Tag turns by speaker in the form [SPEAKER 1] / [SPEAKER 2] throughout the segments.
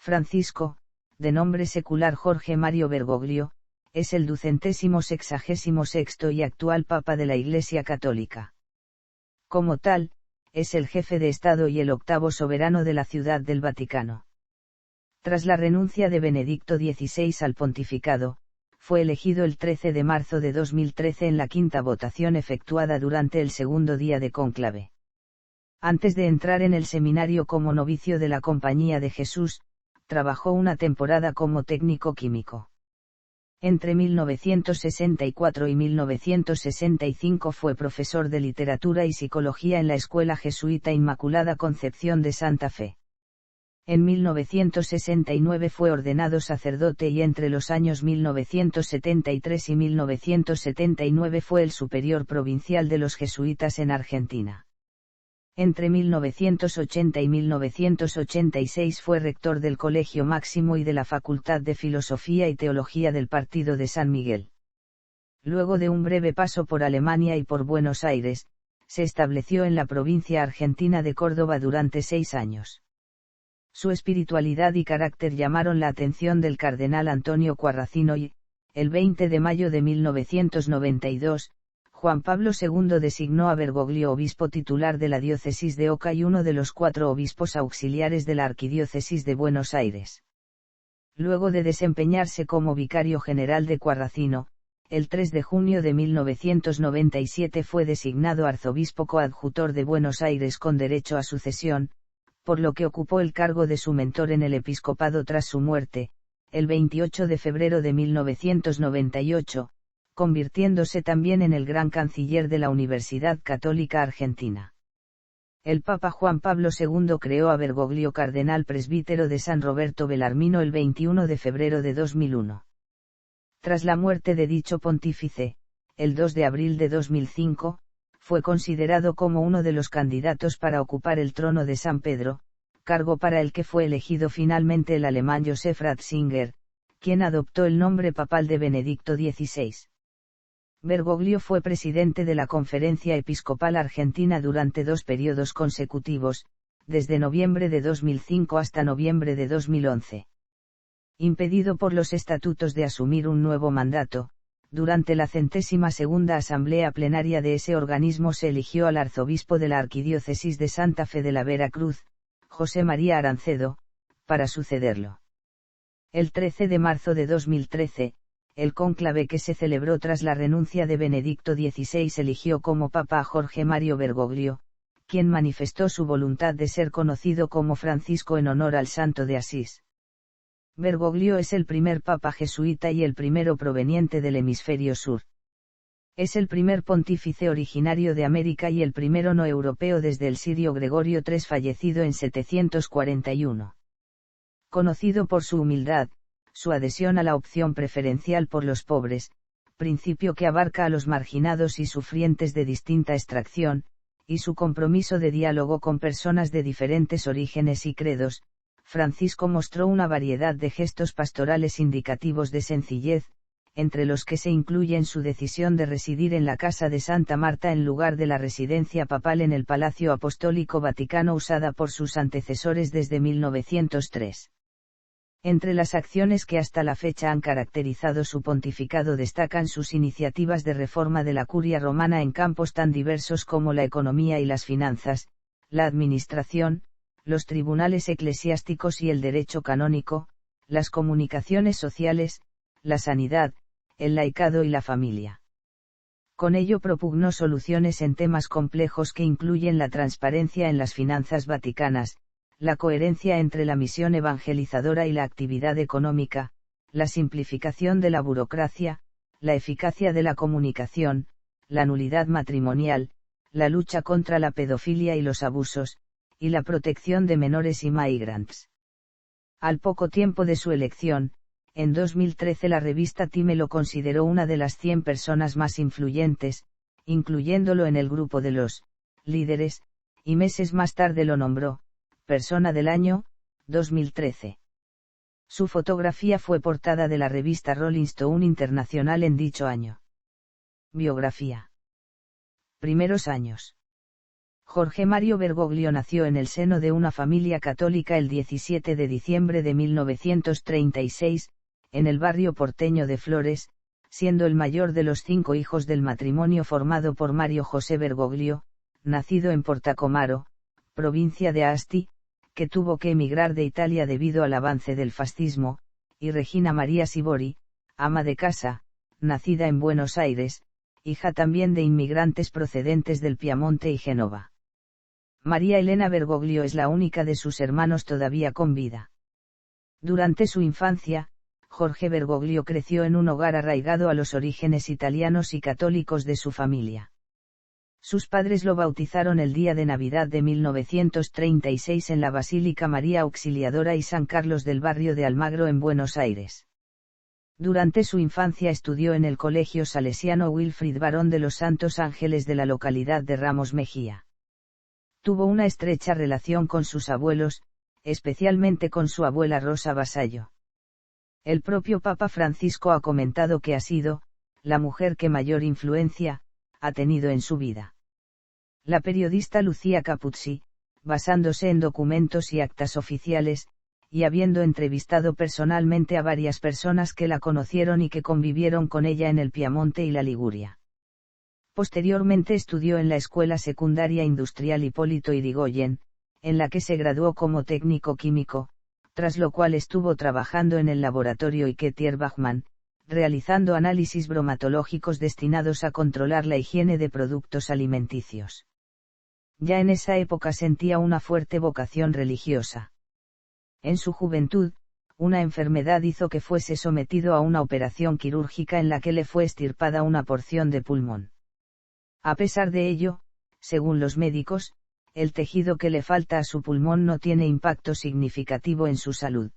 [SPEAKER 1] Francisco, de nombre secular Jorge Mario Bergoglio, es el 266º y actual Papa de la Iglesia Católica. Como tal, es el jefe de Estado y el octavo soberano de la Ciudad del Vaticano. Tras la renuncia de Benedicto XVI al pontificado, fue elegido el 13 de marzo de 2013 en la quinta votación efectuada durante el segundo día de cónclave. Antes de entrar en el seminario como novicio de la Compañía de Jesús, trabajó una temporada como técnico químico. Entre 1964 y 1965 fue profesor de literatura y psicología en la Escuela Jesuita Inmaculada Concepción de Santa Fe. En 1969 fue ordenado sacerdote y entre los años 1973 y 1979 fue el superior provincial de los jesuitas en Argentina. Entre 1980 y 1986 fue rector del Colegio Máximo y de la Facultad de Filosofía y Teología del Partido de San Miguel. Luego de un breve paso por Alemania y por Buenos Aires, se estableció en la provincia argentina de Córdoba durante 6 años. Su espiritualidad y carácter llamaron la atención del cardenal Antonio Quarracino y, el 20 de mayo de 1992, Juan Pablo II designó a Bergoglio obispo titular de la diócesis de Oca y uno de los 4 obispos auxiliares de la arquidiócesis de Buenos Aires. Luego de desempeñarse como vicario general de Quarracino, el 3 de junio de 1997 fue designado arzobispo coadjutor de Buenos Aires con derecho a sucesión, por lo que ocupó el cargo de su mentor en el episcopado tras su muerte, el 28 de febrero de 1998, convirtiéndose también en el gran canciller de la Universidad Católica Argentina. El Papa Juan Pablo II creó a Bergoglio cardenal presbítero de San Roberto Bellarmino el 21 de febrero de 2001. Tras la muerte de dicho pontífice, el 2 de abril de 2005, fue considerado como uno de los candidatos para ocupar el trono de San Pedro, cargo para el que fue elegido finalmente el alemán Joseph Ratzinger, quien adoptó el nombre papal de Benedicto XVI. Bergoglio fue presidente de la Conferencia Episcopal Argentina durante 2 periodos consecutivos, desde noviembre de 2005 hasta noviembre de 2011. Impedido por los estatutos de asumir un nuevo mandato, durante la 102ª Asamblea Plenaria de ese organismo se eligió al arzobispo de la Arquidiócesis de Santa Fe de la Veracruz, José María Arancedo, para sucederlo. El 13 de marzo de 2013, el cónclave que se celebró tras la renuncia de Benedicto XVI eligió como papa a Jorge Mario Bergoglio, quien manifestó su voluntad de ser conocido como Francisco en honor al Santo de Asís. Bergoglio es el primer papa jesuita y el primero proveniente del hemisferio sur. Es el primer pontífice originario de América y el primero no europeo desde el sirio Gregorio III fallecido en 741. Conocido por su humildad, su adhesión a la opción preferencial por los pobres, principio que abarca a los marginados y sufrientes de distinta extracción, y su compromiso de diálogo con personas de diferentes orígenes y credos, Francisco mostró una variedad de gestos pastorales indicativos de sencillez, entre los que se incluyen su decisión de residir en la Casa de Santa Marta en lugar de la residencia papal en el Palacio Apostólico Vaticano usada por sus antecesores desde 1903. Entre las acciones que hasta la fecha han caracterizado su pontificado destacan sus iniciativas de reforma de la curia romana en campos tan diversos como la economía y las finanzas, la administración, los tribunales eclesiásticos y el derecho canónico, las comunicaciones sociales, la sanidad, el laicado y la familia. Con ello propugnó soluciones en temas complejos que incluyen la transparencia en las finanzas vaticanas, la coherencia entre la misión evangelizadora y la actividad económica, la simplificación de la burocracia, la eficacia de la comunicación, la nulidad matrimonial, la lucha contra la pedofilia y los abusos, y la protección de menores y migrants. Al poco tiempo de su elección, en 2013 la revista Time lo consideró una de las 100 personas más influyentes, incluyéndolo en el grupo de los líderes, y meses más tarde lo nombró Persona del Año, 2013. Su fotografía fue portada de la revista Rolling Stone Internacional en dicho año. Biografía. Primeros años. Jorge Mario Bergoglio nació en el seno de una familia católica el 17 de diciembre de 1936, en el barrio porteño de Flores, siendo el mayor de los 5 hijos del matrimonio formado por Mario José Bergoglio, nacido en Portacomaro, provincia de Asti, que tuvo que emigrar de Italia debido al avance del fascismo, y Regina María Sibori, ama de casa, nacida en Buenos Aires, hija también de inmigrantes procedentes del Piamonte y Génova. María Elena Bergoglio es la única de sus hermanos todavía con vida. Durante su infancia, Jorge Bergoglio creció en un hogar arraigado a los orígenes italianos y católicos de su familia. Sus padres lo bautizaron el día de Navidad de 1936 en la Basílica María Auxiliadora y San Carlos del barrio de Almagro en Buenos Aires. Durante su infancia estudió en el Colegio Salesiano Wilfrid Barón de los Santos Ángeles de la localidad de Ramos Mejía. Tuvo una estrecha relación con sus abuelos, especialmente con su abuela Rosa Vasallo. El propio Papa Francisco ha comentado que ha sido la mujer que mayor influencia ha tenido en su vida. La periodista Lucía Capuzzi, basándose en documentos y actas oficiales, y habiendo entrevistado personalmente a varias personas que la conocieron y que convivieron con ella en el Piamonte y la Liguria. Posteriormente estudió en la Escuela Secundaria Industrial Hipólito Yrigoyen, en la que se graduó como técnico químico, tras lo cual estuvo trabajando en el laboratorio Iketier-Bachmann, realizando análisis bromatológicos destinados a controlar la higiene de productos alimenticios. Ya en esa época sentía una fuerte vocación religiosa. En su juventud, una enfermedad hizo que fuese sometido a una operación quirúrgica en la que le fue extirpada una porción de pulmón. A pesar de ello, según los médicos, el tejido que le falta a su pulmón no tiene impacto significativo en su salud.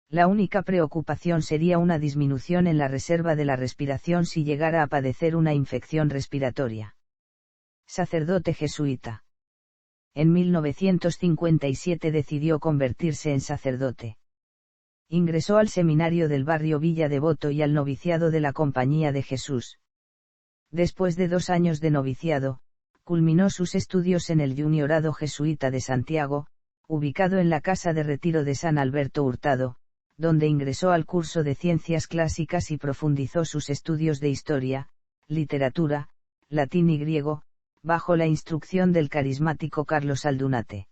[SPEAKER 1] La única preocupación sería una disminución en la reserva de la respiración si llegara a padecer una infección respiratoria. Sacerdote jesuita. En 1957 decidió convertirse en sacerdote. Ingresó al seminario del barrio Villa Devoto y al noviciado de la Compañía de Jesús. Después de 2 años de noviciado, culminó sus estudios en el Juniorado Jesuita de Santiago, ubicado en la Casa de Retiro de San Alberto Hurtado, donde ingresó al curso de Ciencias Clásicas y profundizó sus estudios de Historia, Literatura, Latín y Griego, bajo la instrucción del carismático Carlos Aldunate.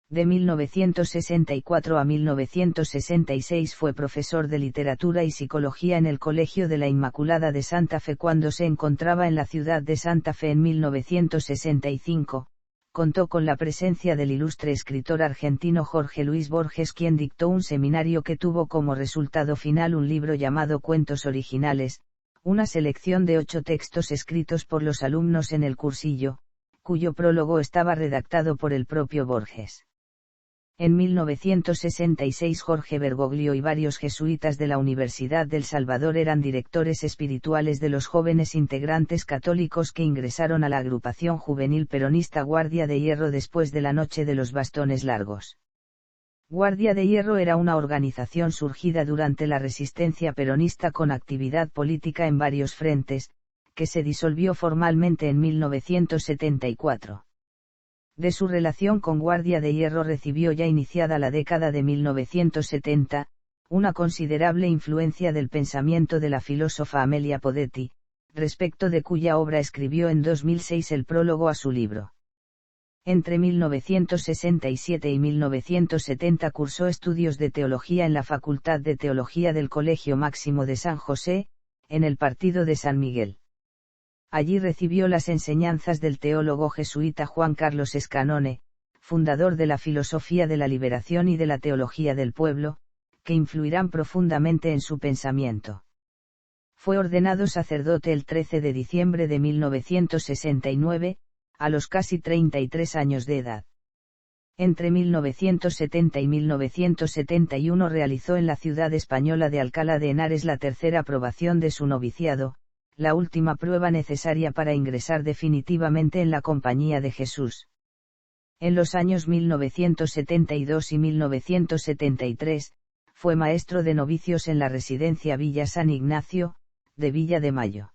[SPEAKER 1] De 1964 a 1966 fue profesor de Literatura y Psicología en el Colegio de la Inmaculada de Santa Fe cuando se encontraba en la ciudad de Santa Fe en 1965. Contó con la presencia del ilustre escritor argentino Jorge Luis Borges, quien dictó un seminario que tuvo como resultado final un libro llamado Cuentos Originales, una selección de 8 textos escritos por los alumnos en el cursillo, cuyo prólogo estaba redactado por el propio Borges. En 1966 Jorge Bergoglio y varios jesuitas de la Universidad del Salvador eran directores espirituales de los jóvenes integrantes católicos que ingresaron a la agrupación juvenil peronista Guardia de Hierro después de la Noche de los Bastones Largos. Guardia de Hierro era una organización surgida durante la resistencia peronista con actividad política en varios frentes, que se disolvió formalmente en 1974. De su relación con Guardia de Hierro recibió ya iniciada la década de 1970, una considerable influencia del pensamiento de la filósofa Amelia Podetti, respecto de cuya obra escribió en 2006 el prólogo a su libro. Entre 1967 y 1970 cursó estudios de teología en la Facultad de Teología del Colegio Máximo de San José, en el partido de San Miguel. Allí recibió las enseñanzas del teólogo jesuita Juan Carlos Escanone, fundador de la filosofía de la liberación y de la teología del pueblo, que influirán profundamente en su pensamiento. Fue ordenado sacerdote el 13 de diciembre de 1969, a los casi 33 años de edad. Entre 1970 y 1971 realizó en la ciudad española de Alcalá de Henares la tercera aprobación de su noviciado, la última prueba necesaria para ingresar definitivamente en la Compañía de Jesús. En los años 1972 y 1973, fue maestro de novicios en la residencia Villa San Ignacio, de Villa de Mayo.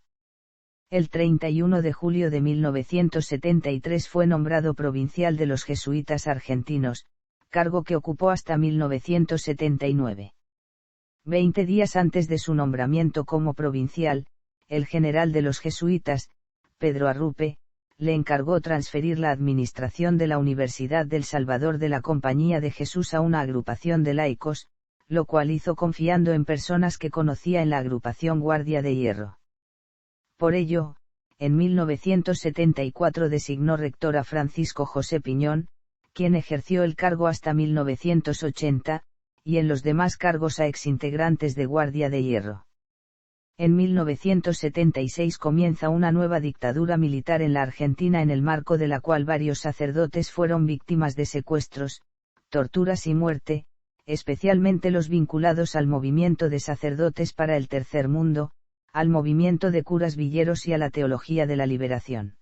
[SPEAKER 1] El 31 de julio de 1973 fue nombrado provincial de los jesuitas argentinos, cargo que ocupó hasta 1979. 20 días antes de su nombramiento como provincial, el general de los jesuitas, Pedro Arrupe, le encargó transferir la administración de la Universidad del Salvador de la Compañía de Jesús a una agrupación de laicos, lo cual hizo confiando en personas que conocía en la agrupación Guardia de Hierro. Por ello, en 1974 designó rector a Francisco José Piñón, quien ejerció el cargo hasta 1980, y en los demás cargos a exintegrantes de Guardia de Hierro. En 1976 comienza una nueva dictadura militar en la Argentina en el marco de la cual varios sacerdotes fueron víctimas de secuestros, torturas y muerte, especialmente los vinculados al movimiento de sacerdotes para el Tercer Mundo, al movimiento de curas villeros y a la teología de la liberación.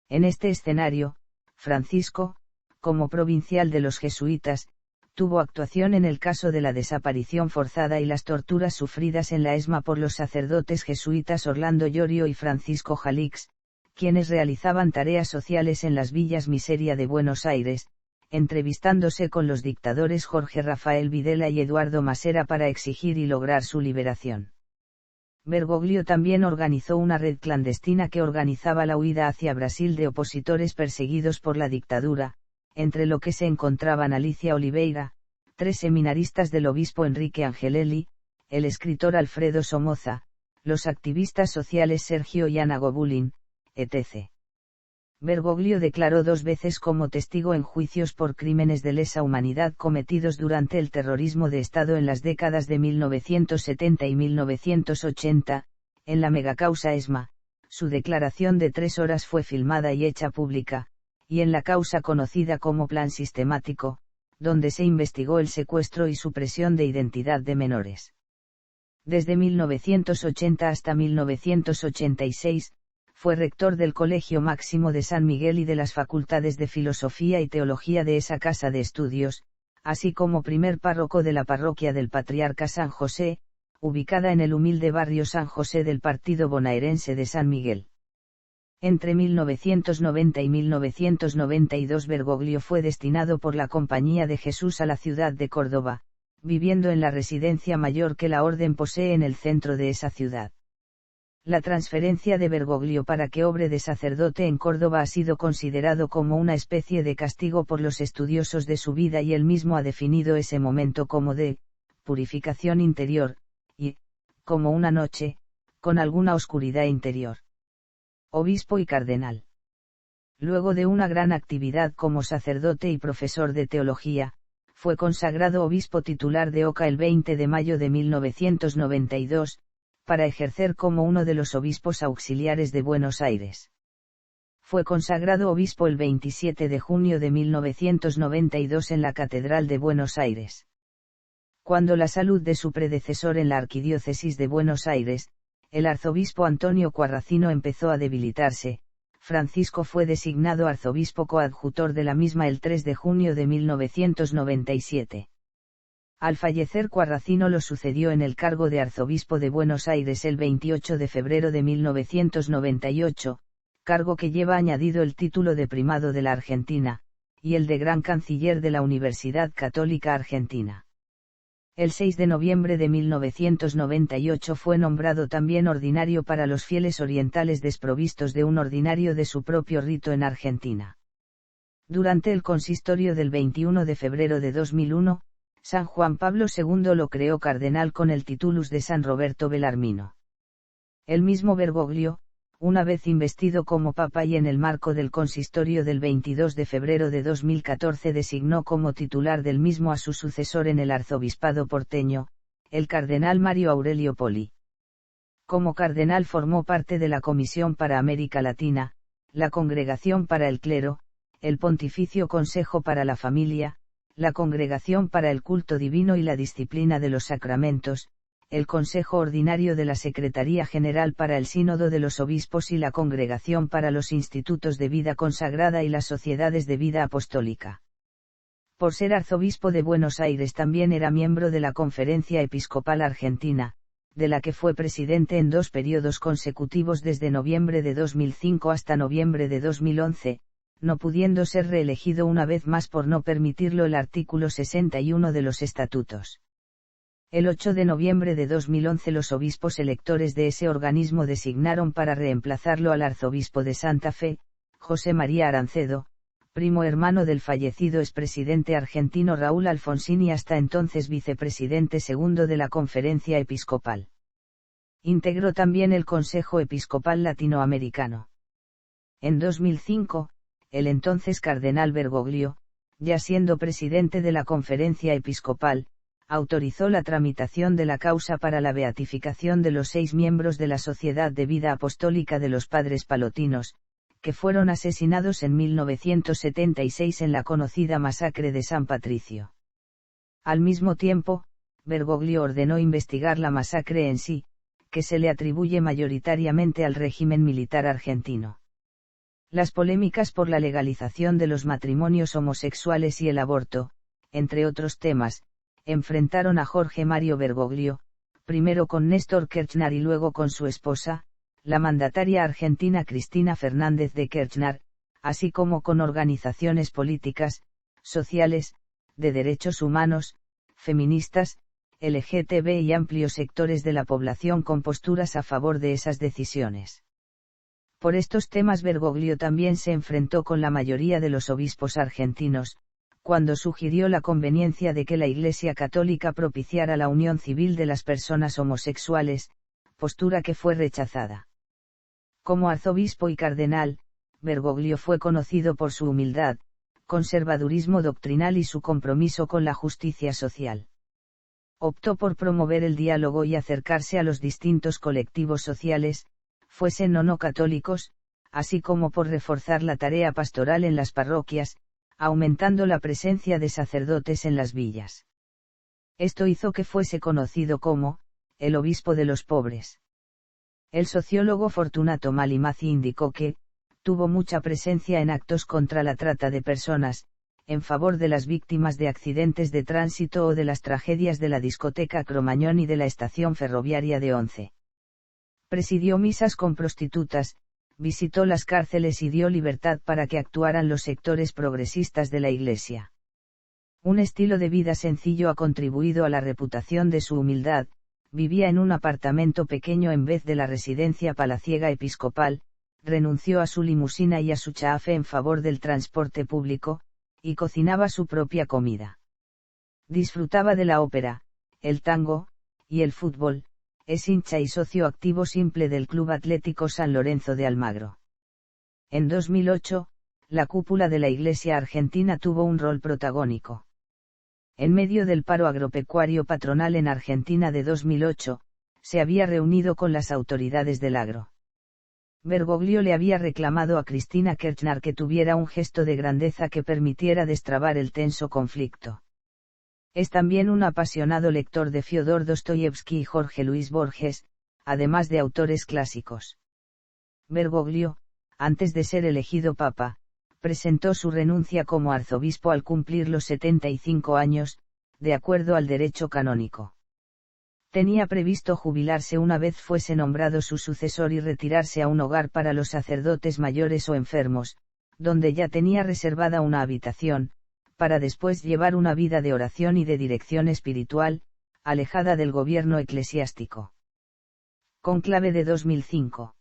[SPEAKER 1] En este escenario, Francisco, como provincial de los jesuitas, tuvo actuación en el caso de la desaparición forzada y las torturas sufridas en la ESMA por los sacerdotes jesuitas Orlando Llorio y Francisco Jalix, quienes realizaban tareas sociales en las villas Miseria de Buenos Aires, entrevistándose con los dictadores Jorge Rafael Videla y Eduardo Masera para exigir y lograr su liberación. Bergoglio también organizó una red clandestina que organizaba la huida hacia Brasil de opositores perseguidos por la dictadura, entre lo que se encontraban Alicia Oliveira, 3 seminaristas del obispo Enrique Angelelli, el escritor Alfredo Somoza, los activistas sociales Sergio y Ana Gobulin, etc. Bergoglio declaró 2 veces como testigo en juicios por crímenes de lesa humanidad cometidos durante el terrorismo de Estado en las décadas de 1970 y 1980, en la megacausa ESMA. Su declaración de 3 horas fue filmada y hecha pública, y en la causa conocida como Plan Sistemático, donde se investigó el secuestro y supresión de identidad de menores. Desde 1980 hasta 1986, fue rector del Colegio Máximo de San Miguel y de las Facultades de Filosofía y Teología de esa casa de estudios, así como primer párroco de la parroquia del Patriarca San José, ubicada en el humilde barrio San José del partido bonaerense de San Miguel. Entre 1990 y 1992 Bergoglio fue destinado por la Compañía de Jesús a la ciudad de Córdoba, viviendo en la residencia mayor que la orden posee en el centro de esa ciudad. La transferencia de Bergoglio para que obre de sacerdote en Córdoba ha sido considerado como una especie de castigo por los estudiosos de su vida y él mismo ha definido ese momento como de purificación interior, y como una noche, con alguna oscuridad interior. Obispo y cardenal. Luego de una gran actividad como sacerdote y profesor de teología, fue consagrado obispo titular de Oca el 20 de mayo de 1992, para ejercer como uno de los obispos auxiliares de Buenos Aires. Fue consagrado obispo el 27 de junio de 1992 en la Catedral de Buenos Aires. Cuando la salud de su predecesor en la Arquidiócesis de Buenos Aires, el arzobispo Antonio Quarracino empezó a debilitarse, Francisco fue designado arzobispo coadjutor de la misma el 3 de junio de 1997. Al fallecer Quarracino lo sucedió en el cargo de arzobispo de Buenos Aires el 28 de febrero de 1998, cargo que lleva añadido el título de primado de la Argentina, y el de gran canciller de la Universidad Católica Argentina. El 6 de noviembre de 1998 fue nombrado también ordinario para los fieles orientales desprovistos de un ordinario de su propio rito en Argentina. Durante el consistorio del 21 de febrero de 2001, San Juan Pablo II lo creó cardenal con el titulus de San Roberto Belarmino. El mismo Bergoglio, una vez investido como papa y en el marco del consistorio del 22 de febrero de 2014 designó como titular del mismo a su sucesor en el arzobispado porteño, el cardenal Mario Aurelio Poli. Como cardenal formó parte de la Comisión para América Latina, la Congregación para el Clero, el Pontificio Consejo para la Familia, la Congregación para el Culto Divino y la Disciplina de los Sacramentos, el Consejo Ordinario de la Secretaría General para el Sínodo de los Obispos y la Congregación para los Institutos de Vida Consagrada y las Sociedades de Vida Apostólica. Por ser arzobispo de Buenos Aires también era miembro de la Conferencia Episcopal Argentina, de la que fue presidente en 2 periodos consecutivos desde noviembre de 2005 hasta noviembre de 2011, no pudiendo ser reelegido una vez más por no permitirlo el artículo 61 de los estatutos. El 8 de noviembre de 2011 los obispos electores de ese organismo designaron para reemplazarlo al arzobispo de Santa Fe, José María Arancedo, primo hermano del fallecido expresidente argentino Raúl Alfonsín y hasta entonces vicepresidente segundo de la Conferencia Episcopal. Integró también el Consejo Episcopal Latinoamericano. En 2005, el entonces cardenal Bergoglio, ya siendo presidente de la Conferencia Episcopal, autorizó la tramitación de la causa para la beatificación de los 6 miembros de la Sociedad de Vida Apostólica de los Padres Palotinos, que fueron asesinados en 1976 en la conocida masacre de San Patricio. Al mismo tiempo, Bergoglio ordenó investigar la masacre en sí, que se le atribuye mayoritariamente al régimen militar argentino. Las polémicas por la legalización de los matrimonios homosexuales y el aborto, entre otros temas, enfrentaron a Jorge Mario Bergoglio, primero con Néstor Kirchner y luego con su esposa, la mandataria argentina Cristina Fernández de Kirchner, así como con organizaciones políticas, sociales, de derechos humanos, feministas, LGTB y amplios sectores de la población con posturas a favor de esas decisiones. Por estos temas Bergoglio también se enfrentó con la mayoría de los obispos argentinos, cuando sugirió la conveniencia de que la Iglesia Católica propiciara la unión civil de las personas homosexuales, postura que fue rechazada. Como arzobispo y cardenal, Bergoglio fue conocido por su humildad, conservadurismo doctrinal y su compromiso con la justicia social. Optó por promover el diálogo y acercarse a los distintos colectivos sociales, fuesen o no católicos, así como por reforzar la tarea pastoral en las parroquias, aumentando la presencia de sacerdotes en las villas. Esto hizo que fuese conocido como el obispo de los pobres. El sociólogo Fortunato Malimazzi indicó que tuvo mucha presencia en actos contra la trata de personas, en favor de las víctimas de accidentes de tránsito o de las tragedias de la discoteca Cromañón y de la estación ferroviaria de Once. Presidió misas con prostitutas, visitó las cárceles y dio libertad para que actuaran los sectores progresistas de la Iglesia. Un estilo de vida sencillo ha contribuido a la reputación de su humildad. Vivía en un apartamento pequeño en vez de la residencia palaciega episcopal, renunció a su limusina y a su chaafe en favor del transporte público, y cocinaba su propia comida. Disfrutaba de la ópera, el tango, y el fútbol, es hincha y socio activo simple del Club Atlético San Lorenzo de Almagro. En 2008, la cúpula de la Iglesia argentina tuvo un rol protagónico. En medio del paro agropecuario patronal en Argentina de 2008, se había reunido con las autoridades del agro. Bergoglio le había reclamado a Cristina Kirchner que tuviera un gesto de grandeza que permitiera destrabar el tenso conflicto. Es también un apasionado lector de Fyodor Dostoyevsky y Jorge Luis Borges, además de autores clásicos. Bergoglio, antes de ser elegido papa, presentó su renuncia como arzobispo al cumplir los 75 años, de acuerdo al derecho canónico. Tenía previsto jubilarse una vez fuese nombrado su sucesor y retirarse a un hogar para los sacerdotes mayores o enfermos, donde ya tenía reservada una habitación, para después llevar una vida de oración y de dirección espiritual, alejada del gobierno eclesiástico. Conclave de 2005.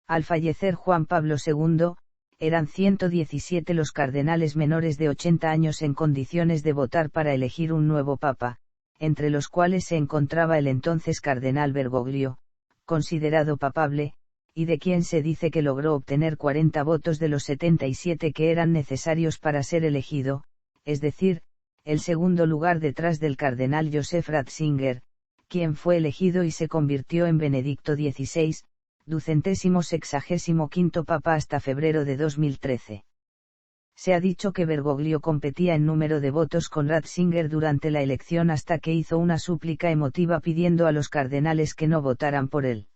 [SPEAKER 1] Al fallecer Juan Pablo II, eran 117 los cardenales menores de 80 años en condiciones de votar para elegir un nuevo papa, entre los cuales se encontraba el entonces cardenal Bergoglio, considerado papable, y de quien se dice que logró obtener 40 votos de los 77 que eran necesarios para ser elegido, es decir, el segundo lugar detrás del cardenal Joseph Ratzinger, quien fue elegido y se convirtió en Benedicto XVI, 265º papa hasta febrero de 2013. Se ha dicho que Bergoglio competía en número de votos con Ratzinger durante la elección hasta que hizo una súplica emotiva pidiendo a los cardenales que no votaran por él.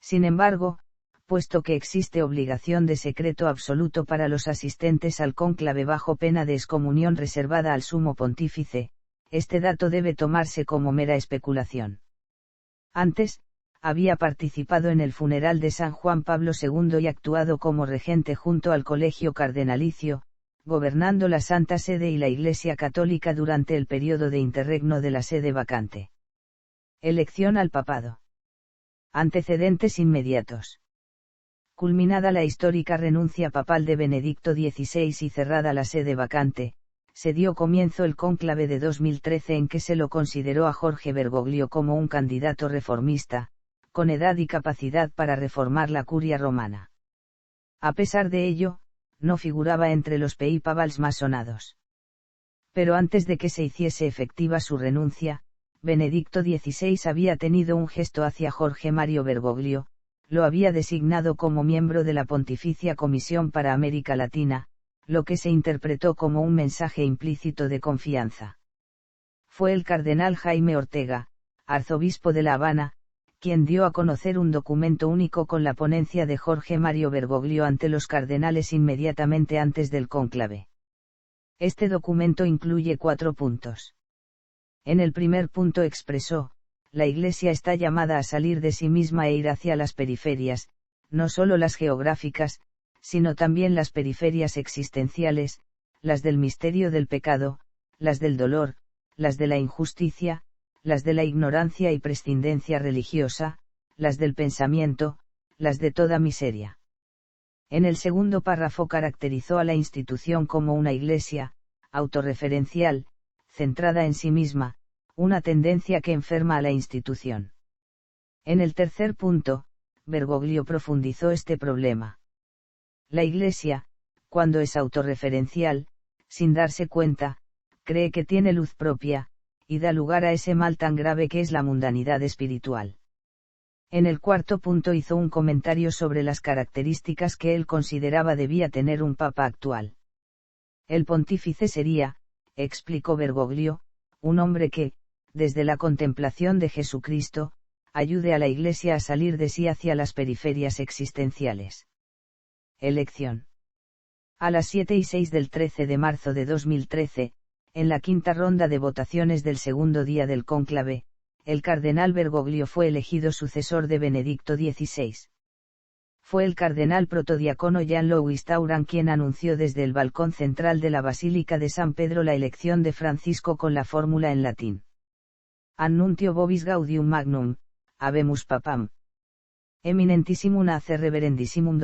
[SPEAKER 1] Sin embargo, puesto que existe obligación de secreto absoluto para los asistentes al cónclave bajo pena de excomunión reservada al sumo pontífice, este dato debe tomarse como mera especulación. Antes, había participado en el funeral de San Juan Pablo II y actuado como regente junto al Colegio Cardenalicio, gobernando la Santa Sede y la Iglesia Católica durante el periodo de interregno de la sede vacante. Elección al papado. Antecedentes inmediatos. Culminada la histórica renuncia papal de Benedicto XVI y cerrada la sede vacante, se dio comienzo el cónclave de 2013 en que se lo consideró a Jorge Bergoglio como un candidato reformista, con edad y capacidad para reformar la curia romana. A pesar de ello, no figuraba entre los papals más sonados. Pero antes de que se hiciese efectiva su renuncia, Benedicto XVI había tenido un gesto hacia Jorge Mario Bergoglio, lo había designado como miembro de la Pontificia Comisión para América Latina, lo que se interpretó como un mensaje implícito de confianza. Fue el cardenal Jaime Ortega, arzobispo de La Habana, quien dio a conocer un documento único con la ponencia de Jorge Mario Bergoglio ante los cardenales inmediatamente antes del cónclave. Este documento incluye 4 puntos. En el primer punto expresó: la Iglesia está llamada a salir de sí misma e ir hacia las periferias, no solo las geográficas, sino también las periferias existenciales, las del misterio del pecado, las del dolor, las de la injusticia, las de la ignorancia y prescindencia religiosa, las del pensamiento, las de toda miseria. En el segundo párrafo caracterizó a la institución como una Iglesia, autorreferencial, centrada en sí misma, una tendencia que enferma a la institución. En el tercer punto, Bergoglio profundizó este problema. La Iglesia, cuando es autorreferencial, sin darse cuenta, cree que tiene luz propia, y da lugar a ese mal tan grave que es la mundanidad espiritual. En el cuarto punto hizo un comentario sobre las características que él consideraba debía tener un papa actual. El pontífice sería, explicó Bergoglio, un hombre que, desde la contemplación de Jesucristo, ayude a la Iglesia a salir de sí hacia las periferias existenciales. Elección. A las 7:06 del 13 de marzo de 2013, en la quinta ronda de votaciones del segundo día del cónclave, el cardenal Bergoglio fue elegido sucesor de Benedicto XVI. Fue el cardenal protodiácono Jean-Louis Tauran quien anunció desde el balcón central de la Basílica de San Pedro la elección de Francisco con la fórmula en latín: Annuntio vobis gaudium magnum, habemus papam. Eminentissimum acer reverendissimum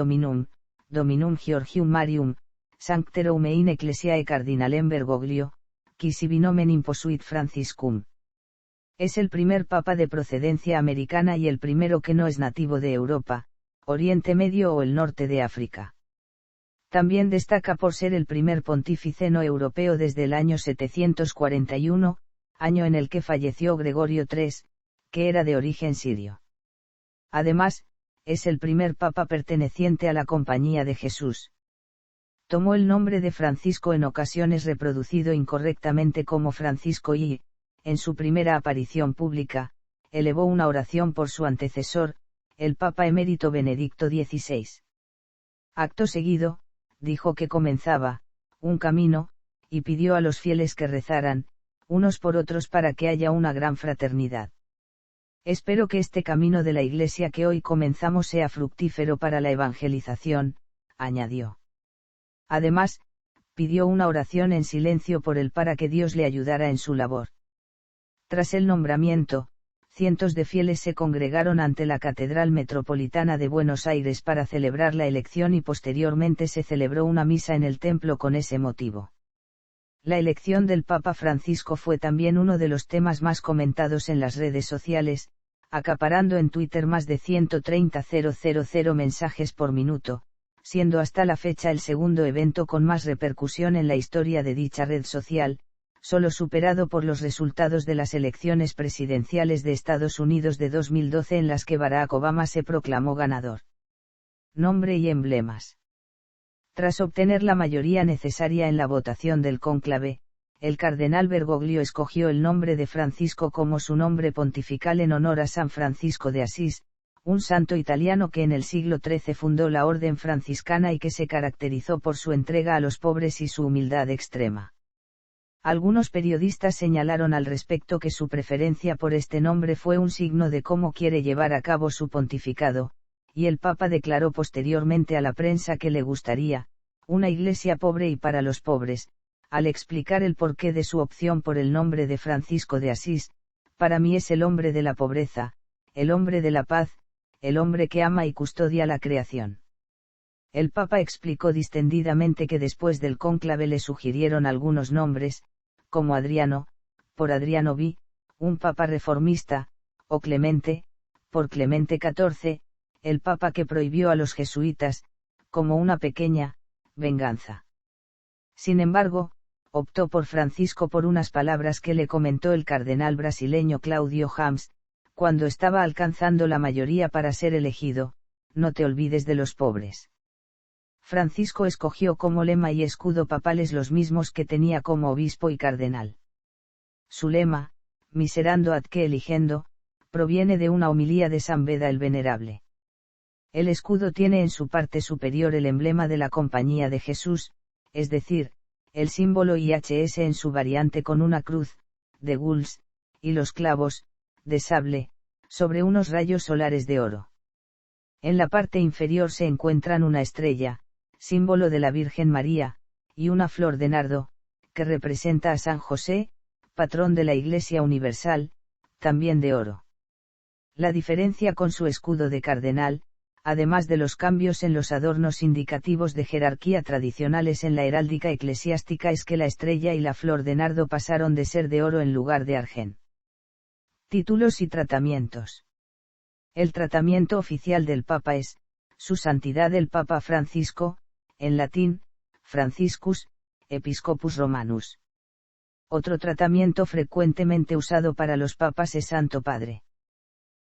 [SPEAKER 1] Dominum Georgium Marium, Sancterum in Ecclesiae Cardinalem Bergoglio, qui sibi nomen imposuit Franciscum. Es el primer papa de procedencia americana y el primero que no es nativo de Europa, Oriente Medio o el norte de África. También destaca por ser el primer pontífice no europeo desde el año 741, año en el que falleció Gregorio III, que era de origen sirio. Además, es el primer papa perteneciente a la Compañía de Jesús. Tomó el nombre de Francisco en ocasiones reproducido incorrectamente como Francisco y, en su primera aparición pública, elevó una oración por su antecesor, el Papa emérito Benedicto XVI. Acto seguido, dijo que comenzaba un camino, y pidió a los fieles que rezaran, unos por otros para que haya una gran fraternidad. Espero que este camino de la Iglesia que hoy comenzamos sea fructífero para la evangelización, añadió. Además, pidió una oración en silencio por él para que Dios le ayudara en su labor. Tras el nombramiento, cientos de fieles se congregaron ante la Catedral Metropolitana de Buenos Aires para celebrar la elección y posteriormente se celebró una misa en el templo con ese motivo. La elección del Papa Francisco fue también uno de los temas más comentados en las redes sociales, acaparando en Twitter más de 130.000 mensajes por minuto, siendo hasta la fecha el segundo evento con más repercusión en la historia de dicha red social, solo superado por los resultados de las elecciones presidenciales de Estados Unidos de 2012 en las que Barack Obama se proclamó ganador. Nombre y emblemas. Tras obtener la mayoría necesaria en la votación del cónclave, el cardenal Bergoglio escogió el nombre de Francisco como su nombre pontifical en honor a San Francisco de Asís, un santo italiano que en el siglo XIII fundó la orden franciscana y que se caracterizó por su entrega a los pobres y su humildad extrema. Algunos periodistas señalaron al respecto que su preferencia por este nombre fue un signo de cómo quiere llevar a cabo su pontificado, y el Papa declaró posteriormente a la prensa que le gustaría, una iglesia pobre y para los pobres, al explicar el porqué de su opción por el nombre de Francisco de Asís: para mí es el hombre de la pobreza, el hombre de la paz, el hombre que ama y custodia la creación. El Papa explicó distendidamente que después del cónclave le sugirieron algunos nombres, como Adriano, por Adriano V, un papa reformista, o Clemente, por Clemente XIV, el papa que prohibió a los jesuitas, como una pequeña venganza. Sin embargo, optó por Francisco por unas palabras que le comentó el cardenal brasileño Claudio Hams, cuando estaba alcanzando la mayoría para ser elegido: no te olvides de los pobres. Francisco escogió como lema y escudo papales los mismos que tenía como obispo y cardenal. Su lema, miserando ad que eligendo, proviene de una homilía de San Beda el Venerable. El escudo tiene en su parte superior el emblema de la Compañía de Jesús, es decir, el símbolo IHS en su variante con una cruz, de gules, y los clavos, de sable, sobre unos rayos solares de oro. En la parte inferior se encuentran una estrella, símbolo de la Virgen María, y una flor de nardo, que representa a San José, patrón de la Iglesia Universal, también de oro. La diferencia con su escudo de cardenal, además de los cambios en los adornos indicativos de jerarquía tradicionales en la heráldica eclesiástica, es que la estrella y la flor de nardo pasaron de ser de oro en lugar de argén. Títulos y tratamientos. El tratamiento oficial del Papa es: Su Santidad el Papa Francisco, en latín, Franciscus, Episcopus Romanus. Otro tratamiento frecuentemente usado para los papas es Santo Padre.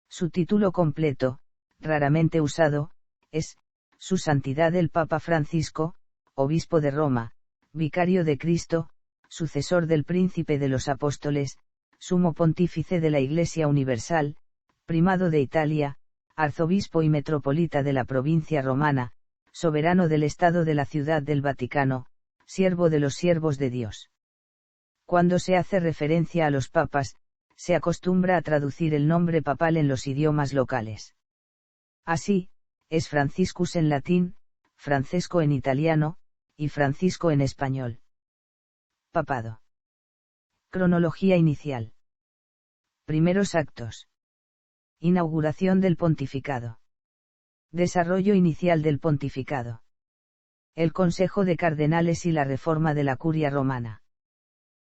[SPEAKER 1] Su título completo, raramente usado, es: Su Santidad el Papa Francisco, Obispo de Roma, Vicario de Cristo, sucesor del Príncipe de los Apóstoles, Sumo Pontífice de la Iglesia Universal, Primado de Italia, Arzobispo y Metropolita de la provincia romana, Soberano del Estado de la Ciudad del Vaticano, Siervo de los siervos de Dios. Cuando se hace referencia a los papas, se acostumbra a traducir el nombre papal en los idiomas locales. Así, es Franciscus en latín, Francesco en italiano, y Francisco en español. Papado. Cronología inicial. Primeros actos. Inauguración del pontificado. Desarrollo inicial del pontificado. El Consejo de Cardenales y la reforma de la Curia Romana.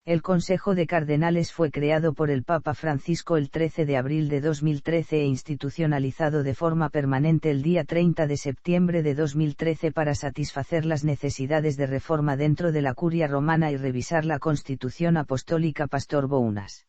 [SPEAKER 1] El Consejo de Cardenales fue creado por el Papa Francisco el 13 de abril de 2013 e institucionalizado de forma permanente el día 30 de septiembre de 2013 para satisfacer las necesidades de reforma dentro de la Curia Romana y revisar la Constitución Apostólica Pastor Bounas.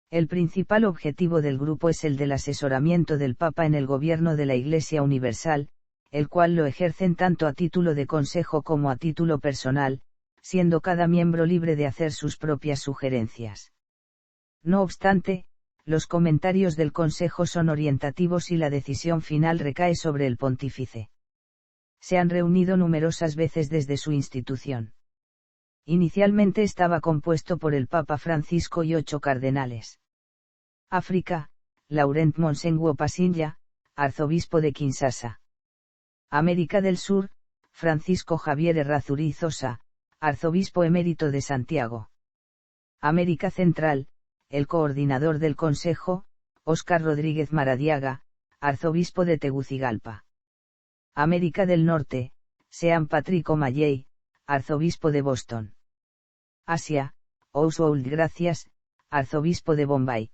[SPEAKER 1] El principal objetivo del grupo es el del asesoramiento del Papa en el gobierno de la Iglesia Universal, el cual lo ejercen tanto a título de consejo como a título personal, siendo cada miembro libre de hacer sus propias sugerencias. No obstante, los comentarios del Consejo son orientativos y la decisión final recae sobre el pontífice. Se han reunido numerosas veces desde su institución. Inicialmente estaba compuesto por el Papa Francisco y 8 cardenales. África, Laurent Monsengwo Pasinja, arzobispo de Kinshasa. América del Sur, Francisco Javier Errázuriz Osa, arzobispo emérito de Santiago. América Central, el coordinador del Consejo, Óscar Rodríguez Maradiaga, arzobispo de Tegucigalpa. América del Norte, Sean Patrick O'Malley, arzobispo de Boston. Asia, Oswald Gracias, arzobispo de Bombay.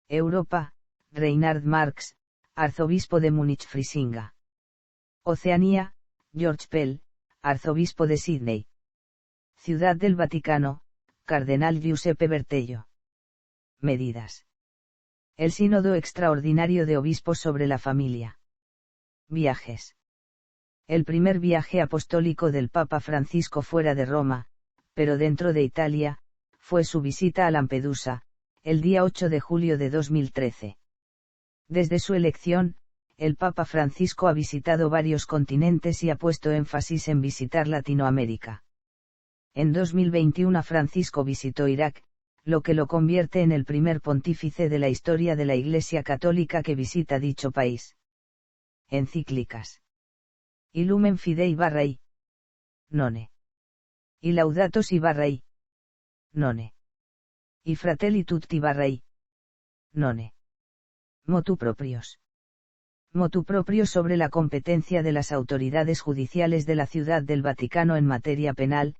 [SPEAKER 1] Europa, Reinhard Marx, arzobispo de Múnich-Frisinga. Oceanía, George Pell, arzobispo de Sídney. Ciudad del Vaticano, Cardenal Giuseppe Bertello. Medidas. El Sínodo Extraordinario de Obispos sobre la Familia. Viajes. El primer viaje apostólico del Papa Francisco fuera de Roma, pero dentro de Italia, fue su visita a Lampedusa, el día 8 de julio de 2013. Desde su elección, el Papa Francisco ha visitado varios continentes y ha puesto énfasis en visitar Latinoamérica. En 2021 Francisco visitó Irak, lo que lo convierte en el primer pontífice de la historia de la Iglesia Católica que visita dicho país. Encíclicas. Y Lumen Fidei _i. None. Y Laudato Si _i. None. Y Fratelli Tutti _i. None. Motu proprios. Motu proprio sobre la competencia de las autoridades judiciales de la Ciudad del Vaticano en materia penal,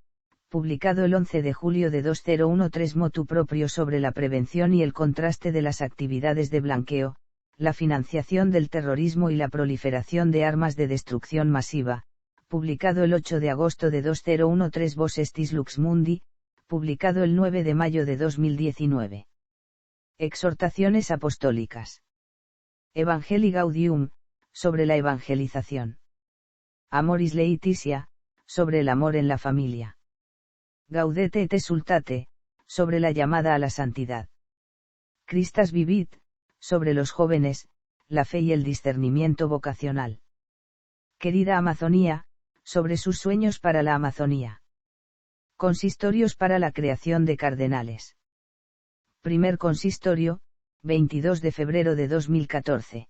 [SPEAKER 1] publicado el 11 de julio de 2013. Motu proprio sobre la prevención y el contraste de las actividades de blanqueo, la financiación del terrorismo y la proliferación de armas de destrucción masiva, publicado el 8 de agosto de 2013. Vos Estis Lux Mundi, publicado el 9 de mayo de 2019. Exhortaciones apostólicas. Evangelii Gaudium, sobre la evangelización. Amoris Laetitia, sobre el amor en la familia. Gaudete et exultate, sobre la llamada a la santidad. Christas Vivit, sobre los jóvenes, la fe y el discernimiento vocacional. Querida Amazonía, sobre sus sueños para la Amazonía. Consistorios para la creación de cardenales. Primer consistorio, 22 de febrero de 2014.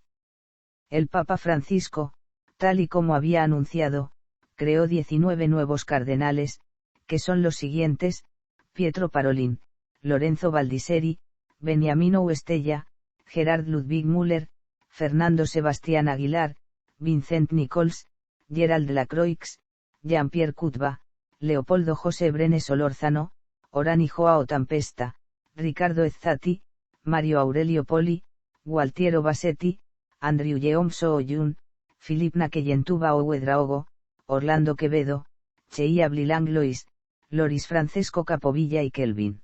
[SPEAKER 1] El Papa Francisco, tal y como había anunciado, creó 19 nuevos cardenales, que son los siguientes: Pietro Parolin, Lorenzo Baldisseri, Beniamino Estella, Gerard Ludwig Müller, Fernando Sebastián Aguilar, Vincent Nichols, Gerald Lacroix, Jean-Pierre Cutba, Leopoldo José Brenes Solórzano, Orani Joao Tampesta, Ricardo Ezzati, Mario Aurelio Poli, Gualtiero Bassetti, Andrew Yeomso Oyun, Philip Nakeyentuba Ouedraogo, Orlando Quevedo, Cheia Blilang Lois, Loris Francesco Capovilla y Kelvin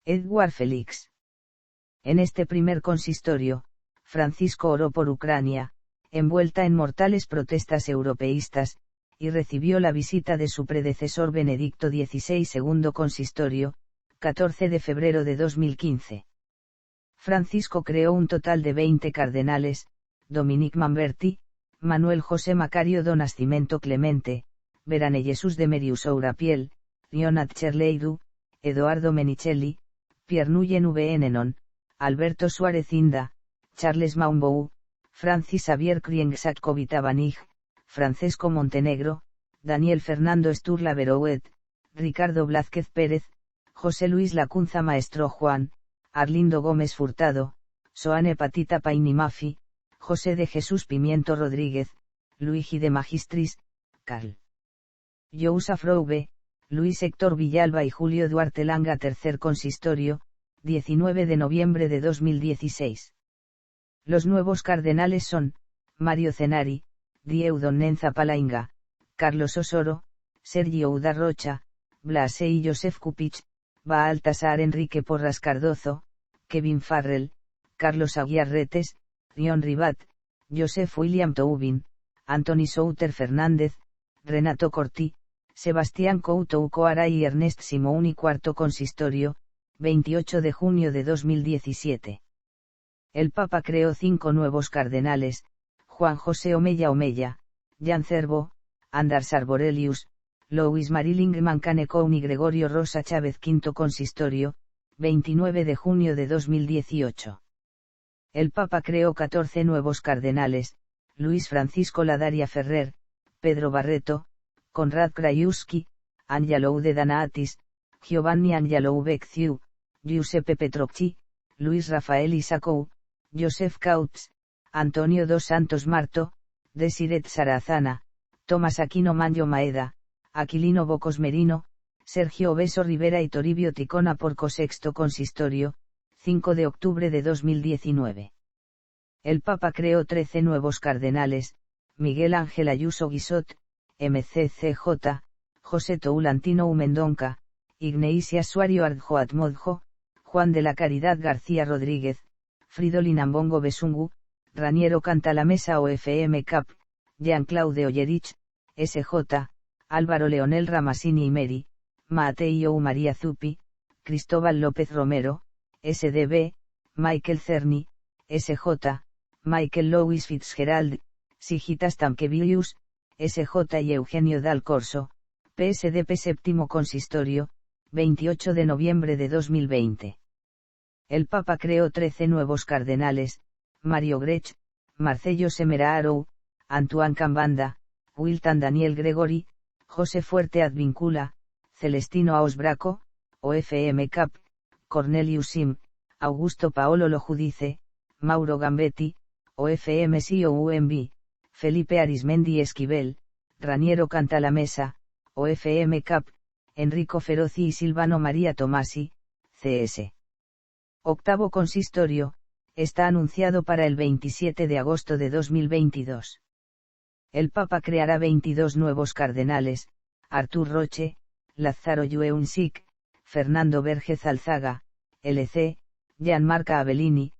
[SPEAKER 1] Edward Félix. En este primer consistorio, Francisco oró por Ucrania, envuelta en mortales protestas europeístas, y recibió la visita de su predecesor Benedicto XVI. Segundo consistorio, 14 de febrero de 2015. Francisco creó un total de 20 cardenales: Dominic Mamberti, Manuel José Macario do Nascimento Clemente, Verane Jesús de Merius Ourapiel, Leonard Cherleidu, Edoardo Menicelli, Pierre Nuyen Vnenon, Alberto Suárez Inda, Charles Maunbou, Francis Xavier Kriengsak-Kovitabanij, Francesco Montenegro, Daniel Fernando Sturla Verouet, Ricardo Blázquez Pérez, José Luis Lacunza Maestro Juan, Arlindo Gómez Furtado, Soane Patita Painimafi, José de Jesús Pimiento Rodríguez, Luigi de Magistris, Carl Jousa Froube, Luis Héctor Villalba y Julio Duarte Langa. Tercer consistorio, 19 de noviembre de 2016. Los nuevos cardenales son: Mario Cenari, Dieu Donnenza Palainga, Carlos Osoro, Sergio Udar Rocha, Blase y Joseph Kupich, Baltasar Enrique Porras Cardozo, Kevin Farrell, Carlos Aguiar Retes, Rion Ribat, Joseph William Toubin, Anthony Souter Fernández, Renato Corti, Sebastián Couto Ucoaray y Ernest Simouni. Cuarto consistorio, 28 de junio de 2017. El Papa creó 5 nuevos cardenales: Juan José Omeya Omeya, Jan Cervo, Anders Arborelius, Louis Marilyn Mancanecoun y Gregorio Rosa Chávez. Quinto consistorio, 29 de junio de 2018. El Papa creó 14 nuevos cardenales: Luis Francisco Ladaria Ferrer, Pedro Barreto, Konrad Krajewski, Angelou de Danatis, Giovanni Angelou Becciu, Giuseppe Petrocchi, Luis Rafael Isacou, Joseph Kautz, Antonio dos Santos Marto, Desiret Sarazana, Tomás Aquino Manyo Maeda, Aquilino Bocos Merino, Sergio Obeso Rivera y Toribio Ticona. Porco. Sexto consistorio, 5 de octubre de 2019. El Papa creó 13 nuevos cardenales: Miguel Ángel Ayuso Guisot, MCCJ, José Toulantino Umendonca, Igneisia Suario Ardjoatmodjo, Juan de la Caridad García Rodríguez, Fridolin Ambongo Besungu, Raniero Cantalamesa OFM Cap, Jean-Claude Ollerich, SJ, Álvaro Leonel Ramasini y Meri, Mateo María Zuppi, Cristóbal López Romero, SDB, Michael Cerny, SJ, Michael Louis Fitzgerald, Sigitas Tamkevius, SJ y Eugenio Dal Corso, PSDP Séptimo Consistorio, 28 de noviembre de 2020. El Papa creó 13 nuevos cardenales: Mario Grech, Marcello Semeraro, Antoine Cambanda, Wilton Daniel Gregory, José Fuerte Advíncula, Celestino Aosbraco, OFM Cap, Cornelius Sim, Augusto Paolo Lo Giudice, Mauro Gambetti, OFM COUMB, Felipe Arismendi Esquivel, Raniero Cantalamessa, OFM Cap, Enrico Ferozzi y Silvano María Tomasi, CS. Octavo Consistorio, está anunciado para el 27 de agosto de 2022. El Papa creará 22 nuevos cardenales: Artur Roche, Lazzaro Jueunsic, Fernando Vergez Alzaga, LC, Gianmarca Avellini,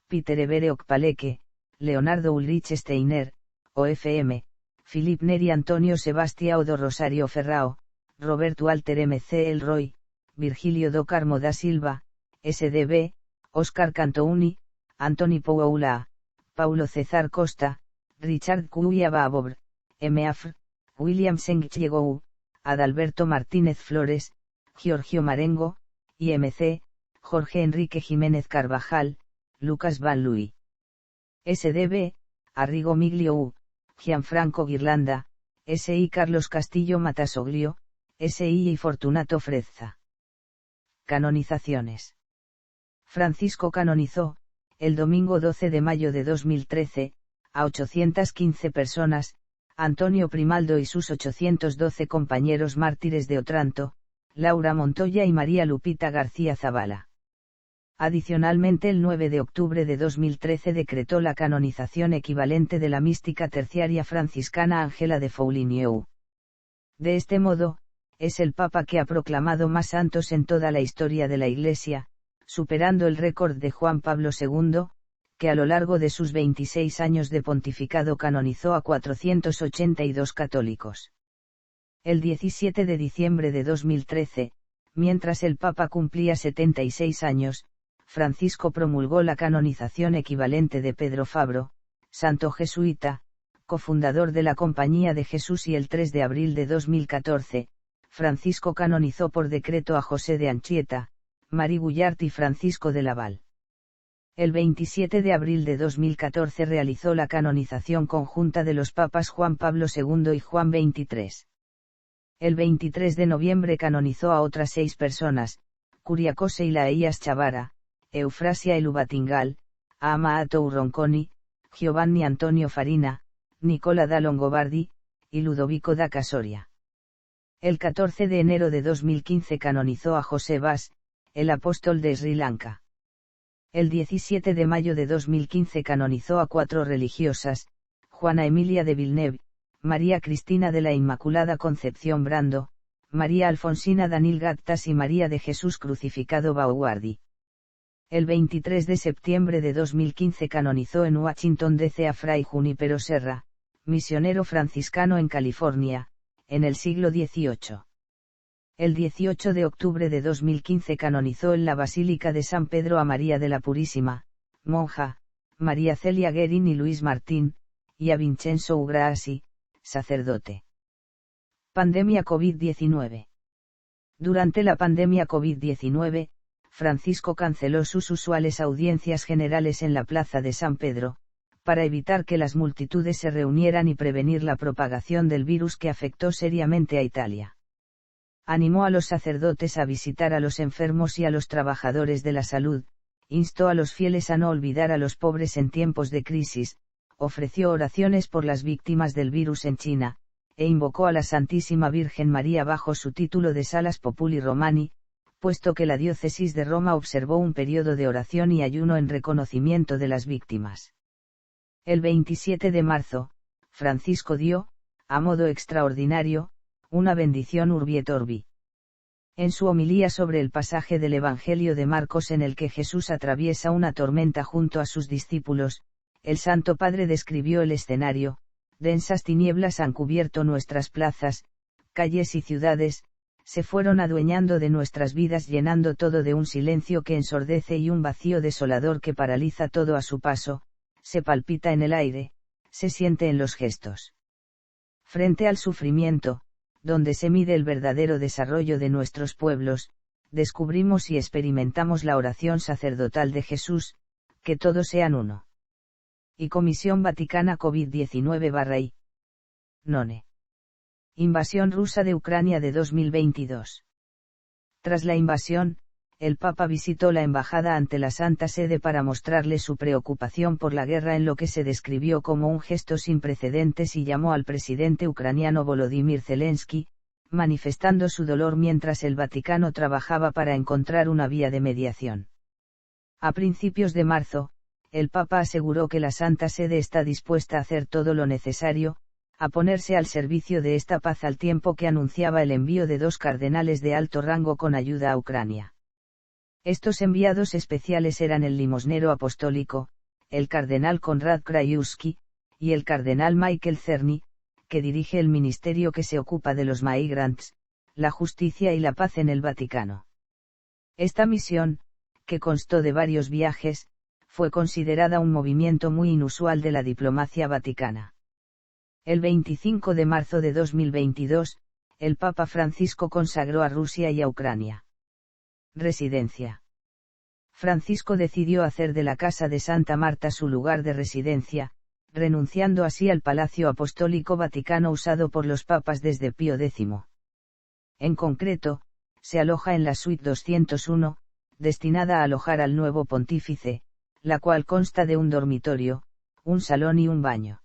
[SPEAKER 1] Peter Evere Okpaleke, Leonardo Ulrich Steiner, OFM, Philip Neri Antonio Sebastião do Rosario Ferrao, Roberto Walter MC Elroy, Virgilio do Carmo da Silva, SDB, Oscar Cantouni, Antoni Poula, Paulo César Costa, Richard Cuyababobr, MAFR, William Sengchiegou, Adalberto Martínez Flores, Giorgio Marengo, IMC, Jorge Enrique Jiménez Carvajal, Lucas Van Lui. SDB, Arrigo Miglio, Gianfranco Ghirlanda, SI Carlos Castillo Matasoglio, SI y Fortunato Frezza. Canonizaciones. Francisco canonizó, el domingo 12 de mayo de 2013, a 815 personas, Antonio Primaldo y sus 812 compañeros mártires de Otranto, Laura Montoya y María Lupita García Zavala. Adicionalmente, el 9 de octubre de 2013 decretó la canonización equivalente de la mística terciaria franciscana Ángela de Foligno. De este modo, es el Papa que ha proclamado más santos en toda la historia de la Iglesia, superando el récord de Juan Pablo II, que a lo largo de sus 26 años de pontificado canonizó a 482 católicos. El 17 de diciembre de 2013, mientras el Papa cumplía 76 años, Francisco promulgó la canonización equivalente de Pedro Fabro, santo jesuita, cofundador de la Compañía de Jesús, y el 3 de abril de 2014, Francisco canonizó por decreto a José de Anchieta, Marie Gullart y Francisco de Laval. El 27 de abril de 2014 realizó la canonización conjunta de los papas Juan Pablo II y Juan XXIII. El 23 de noviembre canonizó a otras 6 personas: Curiacose y Laías Chavara, Eufrasia Elubatingal, Amaato Ronconi, Giovanni Antonio Farina, Nicola da Longobardi, y Ludovico da Casoria. El 14 de enero de 2015 canonizó a José Bas, el apóstol de Sri Lanka. El 17 de mayo de 2015 canonizó a 4 religiosas: Juana Emilia de Villeneuve, María Cristina de la Inmaculada Concepción Brando, María Alfonsina Danil Gattas y María de Jesús Crucificado Bauguardi. El 23 de septiembre de 2015 canonizó en Washington DC a Fray Junípero Serra, misionero franciscano en California, en el siglo XVIII. El 18 de octubre de 2015 canonizó en la Basílica de San Pedro a María de la Purísima, monja, María Celia Guerin y Luis Martín, y a Vincenzo Ugraasi, sacerdote. Pandemia COVID-19. Durante la pandemia COVID-19, Francisco canceló sus usuales audiencias generales en la Plaza de San Pedro, para evitar que las multitudes se reunieran y prevenir la propagación del virus que afectó seriamente a Italia. Animó a los sacerdotes a visitar a los enfermos y a los trabajadores de la salud, instó a los fieles a no olvidar a los pobres en tiempos de crisis, ofreció oraciones por las víctimas del virus en China, e invocó a la Santísima Virgen María bajo su título de Salas Populi Romani, puesto que la diócesis de Roma observó un periodo de oración y ayuno en reconocimiento de las víctimas. El 27 de marzo, Francisco dio, a modo extraordinario, una bendición Urbi et Orbi. En su homilía sobre el pasaje del Evangelio de Marcos en el que Jesús atraviesa una tormenta junto a sus discípulos, el Santo Padre describió el escenario: densas tinieblas han cubierto nuestras plazas, calles y ciudades, se fueron adueñando de nuestras vidas, llenando todo de un silencio que ensordece y un vacío desolador que paraliza todo a su paso, se palpita en el aire, se siente en los gestos. Frente al sufrimiento, donde se mide el verdadero desarrollo de nuestros pueblos, descubrimos y experimentamos la oración sacerdotal de Jesús, que todos sean uno. Y Comisión Vaticana COVID-19/I. None. Invasión rusa de Ucrania de 2022. Tras la invasión, el Papa visitó la embajada ante la Santa Sede para mostrarle su preocupación por la guerra en lo que se describió como un gesto sin precedentes y llamó al presidente ucraniano Volodymyr Zelensky, manifestando su dolor mientras el Vaticano trabajaba para encontrar una vía de mediación. A principios de marzo, el Papa aseguró que la Santa Sede está dispuesta a hacer todo lo necesario, a ponerse al servicio de esta paz al tiempo que anunciaba el envío de 2 cardenales de alto rango con ayuda a Ucrania. Estos enviados especiales eran el limosnero apostólico, el cardenal Konrad Krajewski, y el cardenal Michael Cerny, que dirige el ministerio que se ocupa de los migrants, la justicia y la paz en el Vaticano. Esta misión, que constó de varios viajes, fue considerada un movimiento muy inusual de la diplomacia vaticana. El 25 de marzo de 2022, el Papa Francisco consagró a Rusia y a Ucrania. Residencia. Francisco decidió hacer de la Casa de Santa Marta su lugar de residencia, renunciando así al Palacio Apostólico Vaticano usado por los papas desde Pío X. En concreto, se aloja en la suite 201, destinada a alojar al nuevo pontífice, la cual consta de un dormitorio, un salón y un baño.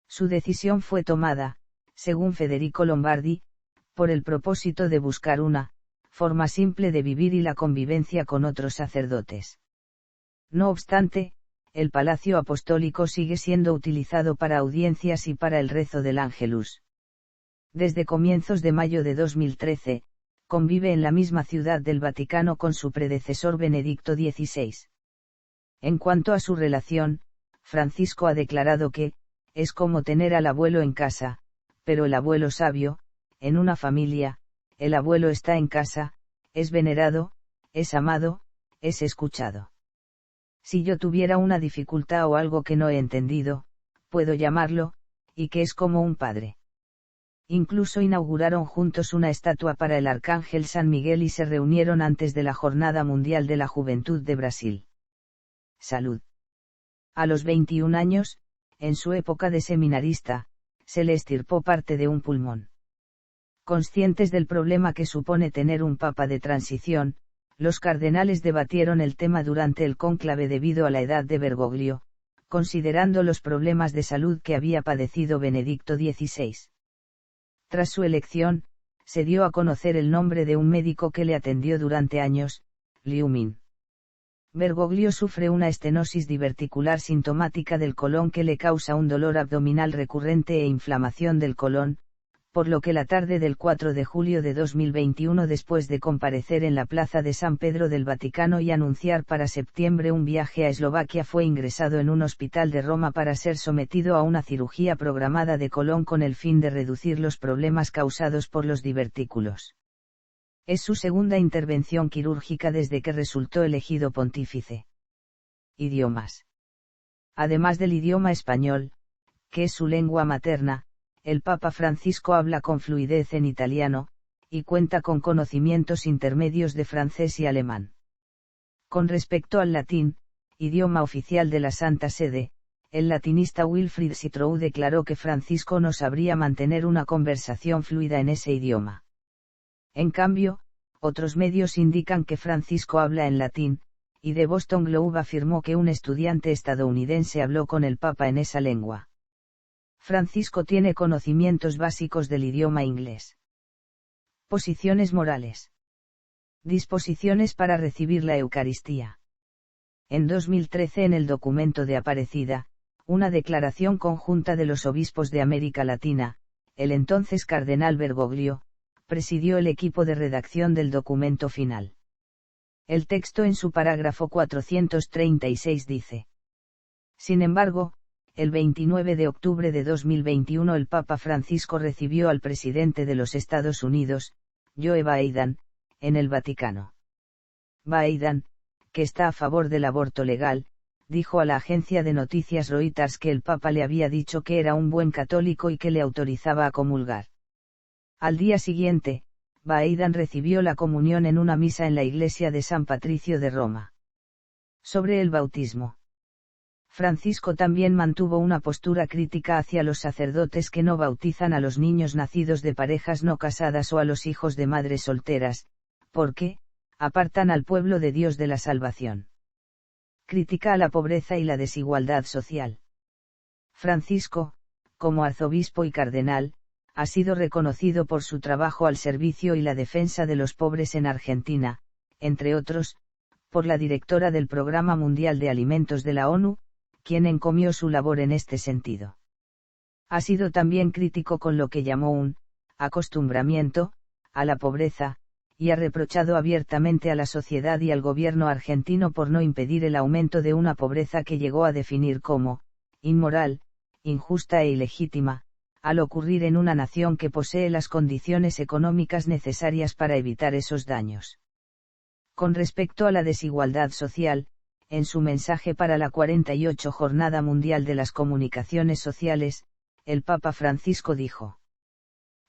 [SPEAKER 1] Su decisión fue tomada, según Federico Lombardi, por el propósito de buscar una forma simple de vivir y la convivencia con otros sacerdotes. No obstante, el Palacio Apostólico sigue siendo utilizado para audiencias y para el rezo del Ángelus. Desde comienzos de mayo de 2013, convive en la misma ciudad del Vaticano con su predecesor Benedicto XVI. En cuanto a su relación, Francisco ha declarado que, es como tener al abuelo en casa, pero el abuelo sabio, en una familia, el abuelo está en casa, es venerado, es amado, es escuchado. Si yo tuviera una dificultad o algo que no he entendido, puedo llamarlo, y que es como un padre. Incluso inauguraron juntos una estatua para el Arcángel San Miguel y se reunieron antes de la Jornada Mundial de la Juventud de Brasil. Salud. A los 21 años, en su época de seminarista, se le extirpó parte de un pulmón. Conscientes del problema que supone tener un papa de transición, los cardenales debatieron el tema durante el cónclave debido a la edad de Bergoglio, considerando los problemas de salud que había padecido Benedicto XVI. Tras su elección, se dio a conocer el nombre de un médico que le atendió durante años, Liu Min. Bergoglio sufre una estenosis diverticular sintomática del colon que le causa un dolor abdominal recurrente e inflamación del colon, por lo que la tarde del 4 de julio de 2021, después de comparecer en la Plaza de San Pedro del Vaticano y anunciar para septiembre un viaje a Eslovaquia, fue ingresado en un hospital de Roma para ser sometido a una cirugía programada de colon con el fin de reducir los problemas causados por los divertículos. Es su segunda intervención quirúrgica desde que resultó elegido pontífice. Idiomas. Además del idioma español, que es su lengua materna, el Papa Francisco habla con fluidez en italiano, y cuenta con conocimientos intermedios de francés y alemán. Con respecto al latín, idioma oficial de la Santa Sede, el latinista Wilfrid Sitrou declaró que Francisco no sabría mantener una conversación fluida en ese idioma. En cambio, otros medios indican que Francisco habla en latín, y The Boston Globe afirmó que un estudiante estadounidense habló con el Papa en esa lengua. Francisco tiene conocimientos básicos del idioma inglés. Posiciones morales. Disposiciones para recibir la Eucaristía. En 2013, en el documento de Aparecida, una declaración conjunta de los obispos de América Latina, el entonces cardenal Bergoglio, presidió el equipo de redacción del documento final. El texto en su parágrafo 436 dice: Sin embargo, el 29 de octubre de 2021 el Papa Francisco recibió al presidente de los Estados Unidos, Joe Biden, en el Vaticano. Biden, que está a favor del aborto legal, dijo a la agencia de noticias Reuters que el Papa le había dicho que era un buen católico y que le autorizaba a comulgar. Al día siguiente, Baeidan recibió la comunión en una misa en la iglesia de San Patricio de Roma. Sobre el bautismo. Francisco también mantuvo una postura crítica hacia los sacerdotes que no bautizan a los niños nacidos de parejas no casadas o a los hijos de madres solteras, porque, apartan al pueblo de Dios de la salvación. Critica a la pobreza y la desigualdad social. Francisco, como arzobispo y cardenal, ha sido reconocido por su trabajo al servicio y la defensa de los pobres en Argentina, entre otros, por la directora del Programa Mundial de Alimentos de la ONU, quien encomió su labor en este sentido. Ha sido también crítico con lo que llamó un acostumbramiento a la pobreza, y ha reprochado abiertamente a la sociedad y al gobierno argentino por no impedir el aumento de una pobreza que llegó a definir como inmoral, injusta e ilegítima, al ocurrir en una nación que posee las condiciones económicas necesarias para evitar esos daños. Con respecto a la desigualdad social, en su mensaje para la 48 Jornada Mundial de las Comunicaciones Sociales, el Papa Francisco dijo: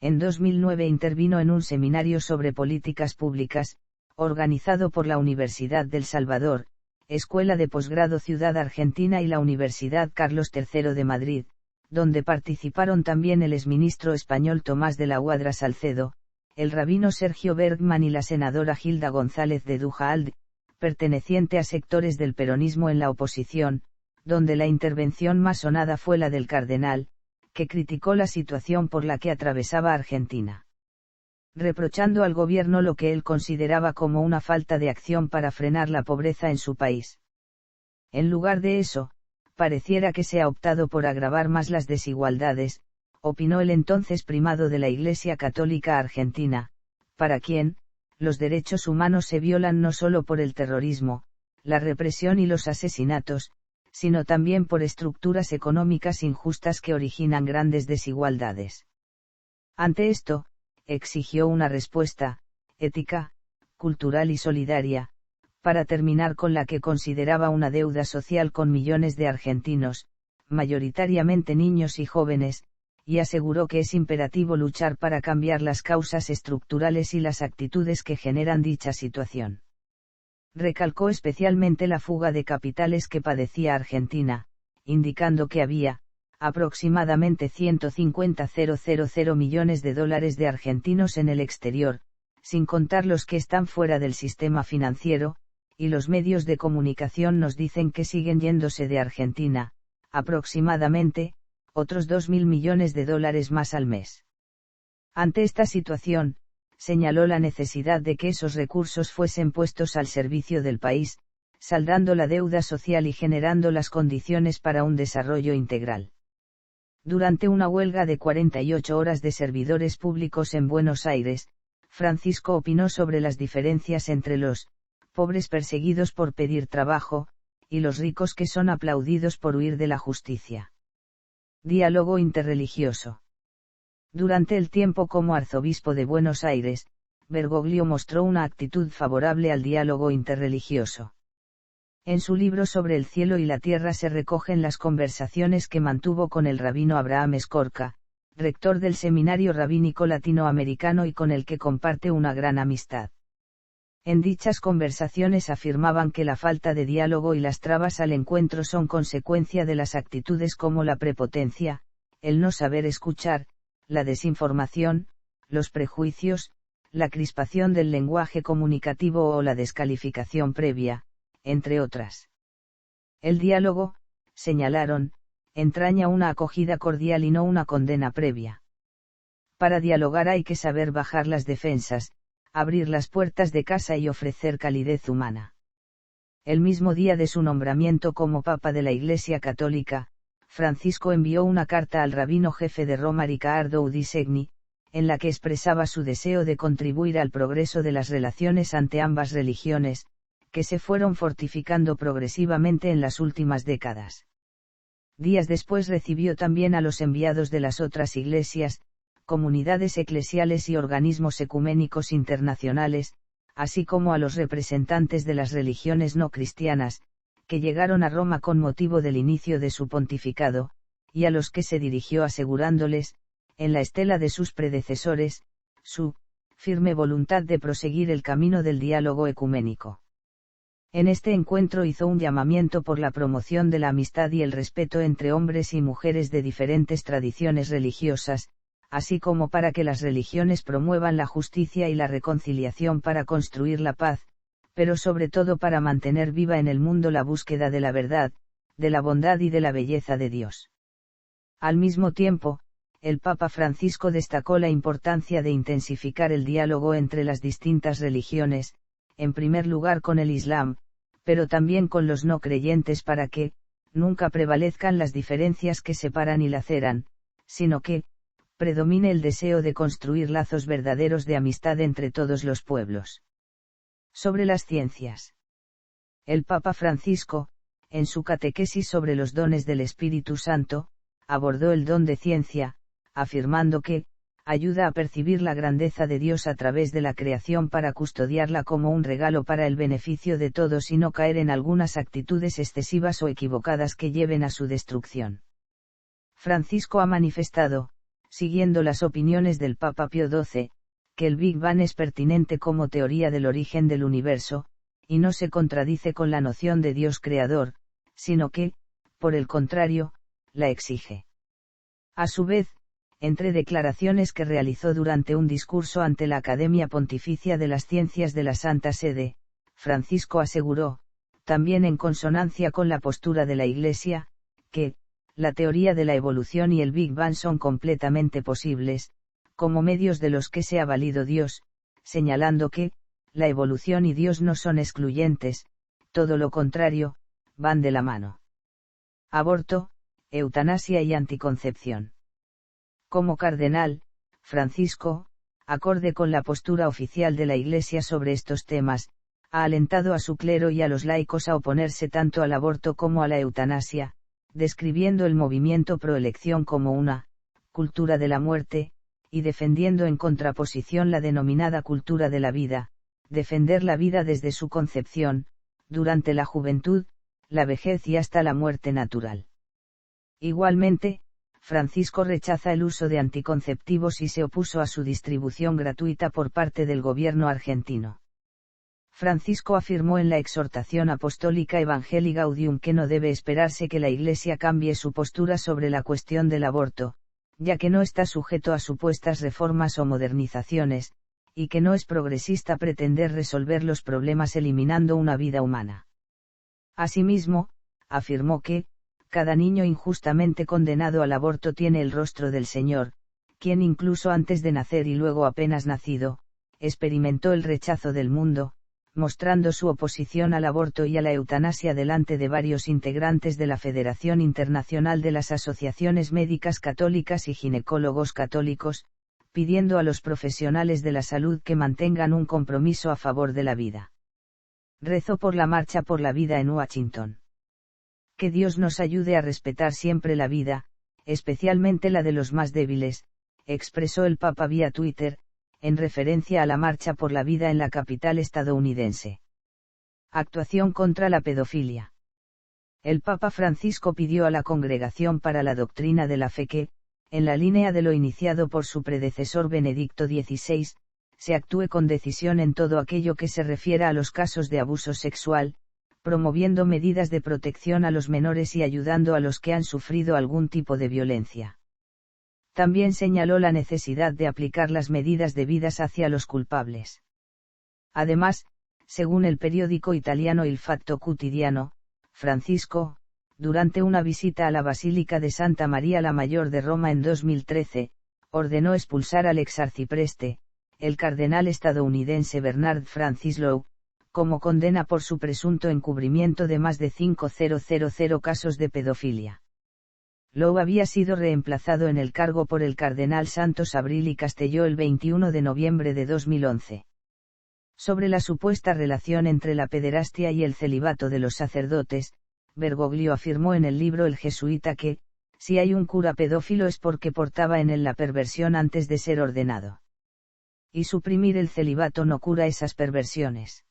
[SPEAKER 1] en 2009 intervino en un seminario sobre políticas públicas, organizado por la Universidad del Salvador, Escuela de Posgrado Ciudad Argentina y la Universidad Carlos III de Madrid, donde participaron también el exministro español Tomás de la Guadra Salcedo, el rabino Sergio Bergman y la senadora Gilda González de Duhalde, perteneciente a sectores del peronismo en la oposición, donde la intervención más sonada fue la del cardenal, que criticó la situación por la que atravesaba Argentina, reprochando al gobierno lo que él consideraba como una falta de acción para frenar la pobreza en su país. En lugar de eso, pareciera que se ha optado por agravar más las desigualdades, opinó el entonces primado de la Iglesia Católica Argentina, para quien, los derechos humanos se violan no solo por el terrorismo, la represión y los asesinatos, sino también por estructuras económicas injustas que originan grandes desigualdades. Ante esto, exigió una respuesta, ética, cultural y solidaria, para terminar con la que consideraba una deuda social con millones de argentinos, mayoritariamente niños y jóvenes, y aseguró que es imperativo luchar para cambiar las causas estructurales y las actitudes que generan dicha situación. Recalcó especialmente la fuga de capitales que padecía Argentina, indicando que había, aproximadamente 150.000 millones de dólares de argentinos en el exterior, sin contar los que están fuera del sistema financiero, y los medios de comunicación nos dicen que siguen yéndose de Argentina, aproximadamente, otros 2.000 millones de dólares más al mes. Ante esta situación, señaló la necesidad de que esos recursos fuesen puestos al servicio del país, saldando la deuda social y generando las condiciones para un desarrollo integral. Durante una huelga de 48 horas de servidores públicos en Buenos Aires, Francisco opinó sobre las diferencias entre los pobres perseguidos por pedir trabajo, y los ricos que son aplaudidos por huir de la justicia. Diálogo interreligioso. Durante el tiempo como arzobispo de Buenos Aires, Bergoglio mostró una actitud favorable al diálogo interreligioso. En su libro sobre el cielo y la tierra se recogen las conversaciones que mantuvo con el rabino Abraham Escorca, rector del Seminario Rabínico Latinoamericano y con el que comparte una gran amistad. En dichas conversaciones afirmaban que la falta de diálogo y las trabas al encuentro son consecuencia de las actitudes como la prepotencia, el no saber escuchar, la desinformación, los prejuicios, la crispación del lenguaje comunicativo o la descalificación previa, entre otras. El diálogo, señalaron, entraña una acogida cordial y no una condena previa. Para dialogar hay que saber bajar las defensas, abrir las puertas de casa y ofrecer calidez humana. El mismo día de su nombramiento como Papa de la Iglesia Católica, Francisco envió una carta al rabino jefe de Roma Riccardo Udisegni, en la que expresaba su deseo de contribuir al progreso de las relaciones ante ambas religiones, que se fueron fortificando progresivamente en las últimas décadas. Días después recibió también a los enviados de las otras iglesias, comunidades eclesiales y organismos ecuménicos internacionales, así como a los representantes de las religiones no cristianas, que llegaron a Roma con motivo del inicio de su pontificado, y a los que se dirigió asegurándoles, en la estela de sus predecesores, su firme voluntad de proseguir el camino del diálogo ecuménico. En este encuentro hizo un llamamiento por la promoción de la amistad y el respeto entre hombres y mujeres de diferentes tradiciones religiosas, así como para que las religiones promuevan la justicia y la reconciliación para construir la paz, pero sobre todo para mantener viva en el mundo la búsqueda de la verdad, de la bondad y de la belleza de Dios. Al mismo tiempo, el Papa Francisco destacó la importancia de intensificar el diálogo entre las distintas religiones, en primer lugar con el Islam, pero también con los no creyentes para que, nunca prevalezcan las diferencias que separan y laceran, sino que, predomine el deseo de construir lazos verdaderos de amistad entre todos los pueblos. Sobre las ciencias. El Papa Francisco, en su catequesis sobre los dones del Espíritu Santo, abordó el don de ciencia, afirmando que, ayuda a percibir la grandeza de Dios a través de la creación para custodiarla como un regalo para el beneficio de todos y no caer en algunas actitudes excesivas o equivocadas que lleven a su destrucción. Francisco ha manifestado, siguiendo las opiniones del Papa Pío XII, que el Big Bang es pertinente como teoría del origen del universo, y no se contradice con la noción de Dios creador, sino que, por el contrario, la exige. A su vez, entre declaraciones que realizó durante un discurso ante la Academia Pontificia de las Ciencias de la Santa Sede, Francisco aseguró, también en consonancia con la postura de la Iglesia, que, la teoría de la evolución y el Big Bang son completamente posibles, como medios de los que se ha valido Dios, señalando que, la evolución y Dios no son excluyentes, todo lo contrario, van de la mano. Aborto, eutanasia y anticoncepción. Como cardenal, Francisco, acorde con la postura oficial de la Iglesia sobre estos temas, ha alentado a su clero y a los laicos a oponerse tanto al aborto como a la eutanasia, describiendo el movimiento pro-elección como una cultura de la muerte, y defendiendo en contraposición la denominada cultura de la vida, defender la vida desde su concepción, durante la juventud, la vejez y hasta la muerte natural. Igualmente, Francisco rechaza el uso de anticonceptivos y se opuso a su distribución gratuita por parte del gobierno argentino. Francisco afirmó en la exhortación apostólica Evangelii Gaudium que no debe esperarse que la Iglesia cambie su postura sobre la cuestión del aborto, ya que no está sujeto a supuestas reformas o modernizaciones, y que no es progresista pretender resolver los problemas eliminando una vida humana. Asimismo, afirmó que, cada niño injustamente condenado al aborto tiene el rostro del Señor, quien incluso antes de nacer y luego apenas nacido, experimentó el rechazo del mundo, mostrando su oposición al aborto y a la eutanasia delante de varios integrantes de la Federación Internacional de las Asociaciones Médicas Católicas y Ginecólogos Católicos, pidiendo a los profesionales de la salud que mantengan un compromiso a favor de la vida. Rezó por la Marcha por la Vida en Washington. Que Dios nos ayude a respetar siempre la vida, especialmente la de los más débiles, expresó el Papa vía Twitter, en referencia a la Marcha por la Vida en la capital estadounidense. Actuación contra la pedofilia. El Papa Francisco pidió a la Congregación para la Doctrina de la Fe que, en la línea de lo iniciado por su predecesor Benedicto XVI, se actúe con decisión en todo aquello que se refiera a los casos de abuso sexual, promoviendo medidas de protección a los menores y ayudando a los que han sufrido algún tipo de violencia. También señaló la necesidad de aplicar las medidas debidas hacia los culpables. Además, según el periódico italiano Il Fatto Quotidiano, Francisco, durante una visita a la Basílica de Santa María la Mayor de Roma en 2013, ordenó expulsar al exarcipreste, el cardenal estadounidense Bernard Francis Lowe, como condena por su presunto encubrimiento de más de 5.000 casos de pedofilia. Lowe había sido reemplazado en el cargo por el cardenal Santos Abril y Castelló el 21 de noviembre de 2011. Sobre la supuesta relación entre la pederastia y el celibato de los sacerdotes, Bergoglio afirmó en el libro El Jesuita que, si hay un cura pedófilo es porque portaba en él la perversión antes de ser ordenado. Y suprimir el celibato no cura esas perversiones.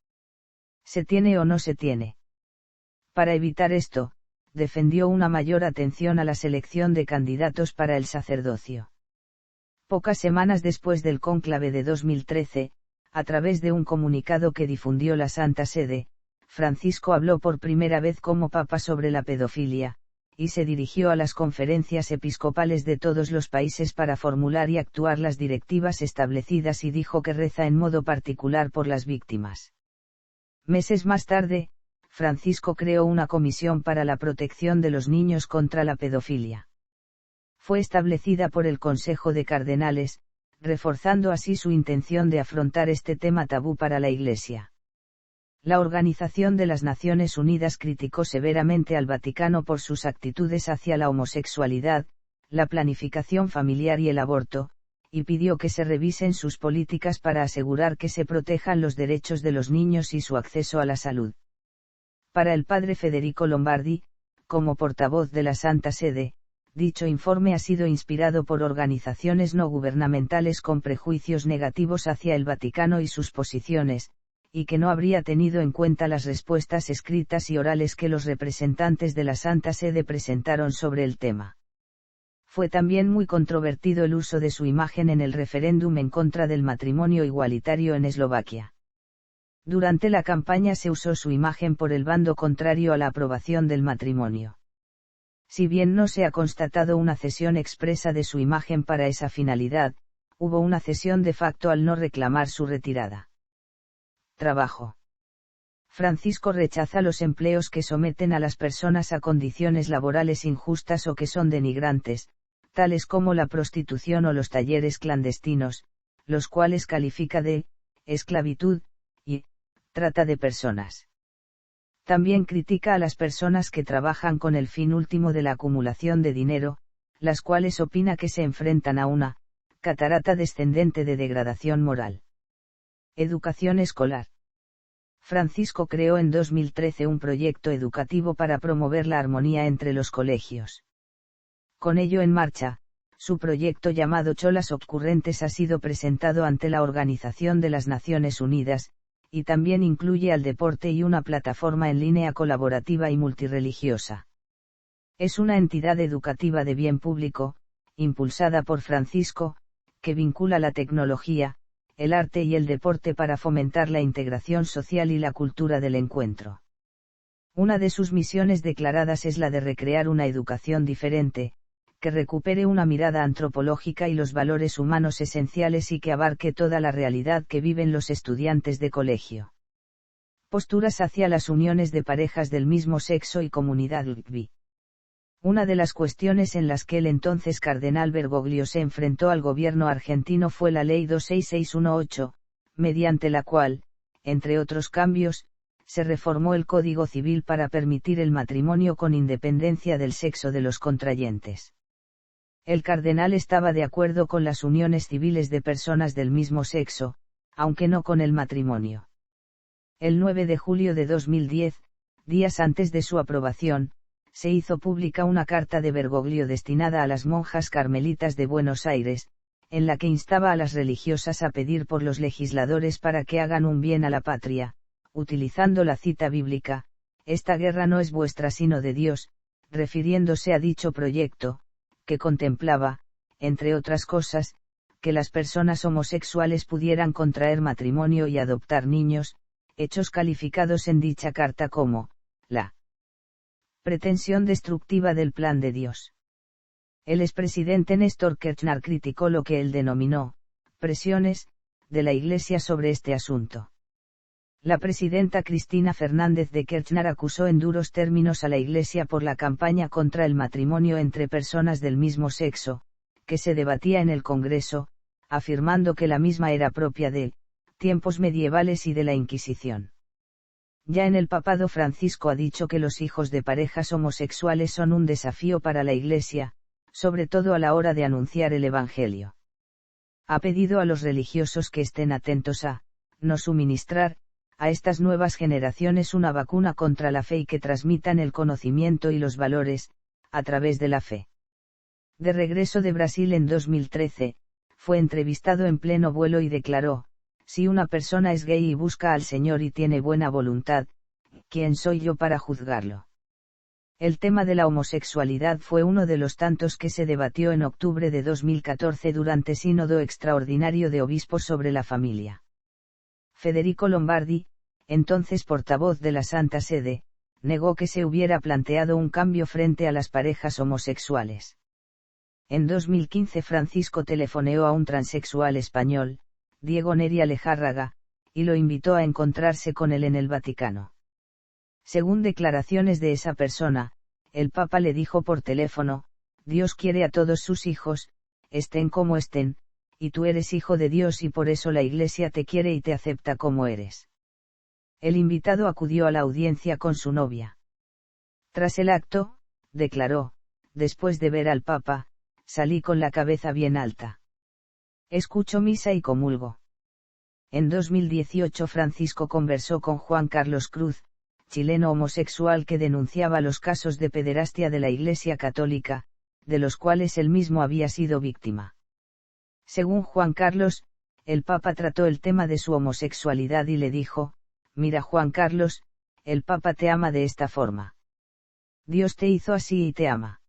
[SPEAKER 1] ¿Se tiene o no se tiene? Para evitar esto, defendió una mayor atención a la selección de candidatos para el sacerdocio. Pocas semanas después del cónclave de 2013, a través de un comunicado que difundió la Santa Sede, Francisco habló por primera vez como Papa sobre la pedofilia, y se dirigió a las conferencias episcopales de todos los países para formular y actuar las directivas establecidas y dijo que reza en modo particular por las víctimas. Meses más tarde, Francisco creó una comisión para la protección de los niños contra la pedofilia. Fue establecida por el Consejo de Cardenales, reforzando así su intención de afrontar este tema tabú para la Iglesia. La Organización de las Naciones Unidas criticó severamente al Vaticano por sus actitudes hacia la homosexualidad, la planificación familiar y el aborto, y pidió que se revisen sus políticas para asegurar que se protejan los derechos de los niños y su acceso a la salud. Para el padre Federico Lombardi, como portavoz de la Santa Sede, dicho informe ha sido inspirado por organizaciones no gubernamentales con prejuicios negativos hacia el Vaticano y sus posiciones, y que no habría tenido en cuenta las respuestas escritas y orales que los representantes de la Santa Sede presentaron sobre el tema. Fue también muy controvertido el uso de su imagen en el referéndum en contra del matrimonio igualitario en Eslovaquia. Durante la campaña se usó su imagen por el bando contrario a la aprobación del matrimonio. Si bien no se ha constatado una cesión expresa de su imagen para esa finalidad, hubo una cesión de facto al no reclamar su retirada. Trabajo. Francisco rechaza los empleos que someten a las personas a condiciones laborales injustas o que son denigrantes, tales como la prostitución o los talleres clandestinos, los cuales califica de esclavitud y trata de personas. También critica a las personas que trabajan con el fin último de la acumulación de dinero, las cuales opina que se enfrentan a una catarata descendente de degradación moral. Educación escolar. Francisco creó en 2013 un proyecto educativo para promover la armonía entre los colegios. Con ello en marcha, su proyecto llamado Cholas Ocurrentes ha sido presentado ante la Organización de las Naciones Unidas, y también incluye al deporte y una plataforma en línea colaborativa y multirreligiosa. Es una entidad educativa de bien público, impulsada por Francisco, que vincula la tecnología, el arte y el deporte para fomentar la integración social y la cultura del encuentro. Una de sus misiones declaradas es la de recrear una educación diferente, que recupere una mirada antropológica y los valores humanos esenciales y que abarque toda la realidad que viven los estudiantes de colegio. Posturas hacia las uniones de parejas del mismo sexo y comunidad LGBTI. Una de las cuestiones en las que el entonces cardenal Bergoglio se enfrentó al gobierno argentino fue la Ley 26618, mediante la cual, entre otros cambios, se reformó el Código Civil para permitir el matrimonio con independencia del sexo de los contrayentes. El cardenal estaba de acuerdo con las uniones civiles de personas del mismo sexo, aunque no con el matrimonio. El 9 de julio de 2010, días antes de su aprobación, se hizo pública una carta de Bergoglio destinada a las monjas carmelitas de Buenos Aires, en la que instaba a las religiosas a pedir por los legisladores para que hagan un bien a la patria, utilizando la cita bíblica, «Esta guerra no es vuestra sino de Dios», refiriéndose a dicho proyecto, que contemplaba, entre otras cosas, que las personas homosexuales pudieran contraer matrimonio y adoptar niños, hechos calificados en dicha carta como la pretensión destructiva del plan de Dios. El expresidente Néstor Kirchner criticó lo que él denominó presiones de la Iglesia sobre este asunto. La presidenta Cristina Fernández de Kirchner acusó en duros términos a la Iglesia por la campaña contra el matrimonio entre personas del mismo sexo, que se debatía en el Congreso, afirmando que la misma era propia de tiempos medievales y de la Inquisición. Ya en el papado Francisco ha dicho que los hijos de parejas homosexuales son un desafío para la Iglesia, sobre todo a la hora de anunciar el Evangelio. Ha pedido a los religiosos que estén atentos a no suministrar a estas nuevas generaciones una vacuna contra la fe y que transmitan el conocimiento y los valores, a través de la fe. De regreso de Brasil en 2013, fue entrevistado en pleno vuelo y declaró: «Si una persona es gay y busca al Señor y tiene buena voluntad, ¿quién soy yo para juzgarlo?». El tema de la homosexualidad fue uno de los tantos que se debatió en octubre de 2014 durante Sínodo Extraordinario de Obispos sobre la Familia. Federico Lombardi, entonces portavoz de la Santa Sede, negó que se hubiera planteado un cambio frente a las parejas homosexuales. En 2015 Francisco telefoneó a un transexual español, Diego Neri Alejárraga, y lo invitó a encontrarse con él en el Vaticano. Según declaraciones de esa persona, el Papa le dijo por teléfono: Dios quiere a todos sus hijos, estén como estén, y tú eres hijo de Dios y por eso la Iglesia te quiere y te acepta como eres. El invitado acudió a la audiencia con su novia. Tras el acto, declaró: después de ver al Papa, salí con la cabeza bien alta. Escucho misa y comulgo. En 2018 Francisco conversó con Juan Carlos Cruz, chileno homosexual que denunciaba los casos de pederastia de la Iglesia Católica, de los cuales él mismo había sido víctima. Según Juan Carlos, el Papa trató el tema de su homosexualidad y le dijo: mira Juan Carlos, el Papa te ama de esta forma. Dios te hizo así y te ama.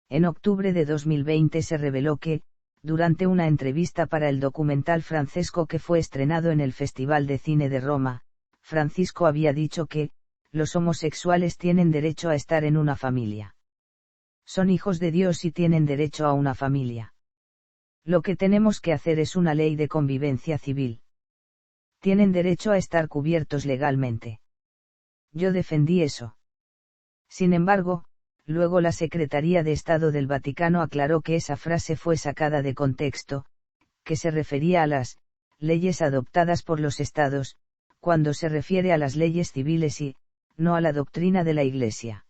[SPEAKER 1] En octubre de 2020 se reveló que, durante una entrevista para el documental Francesco que fue estrenado en el Festival de Cine de Roma, Francisco había dicho que, los homosexuales tienen derecho a estar en una familia. Son hijos de Dios y tienen derecho a una familia. Lo que tenemos que hacer es una ley de convivencia civil. Tienen derecho a estar cubiertos legalmente. Yo defendí eso. Sin embargo, luego la Secretaría de Estado del Vaticano aclaró que esa frase fue sacada de contexto, que se refería a las leyes adoptadas por los estados, cuando se refiere a las leyes civiles y, no a la doctrina de la Iglesia.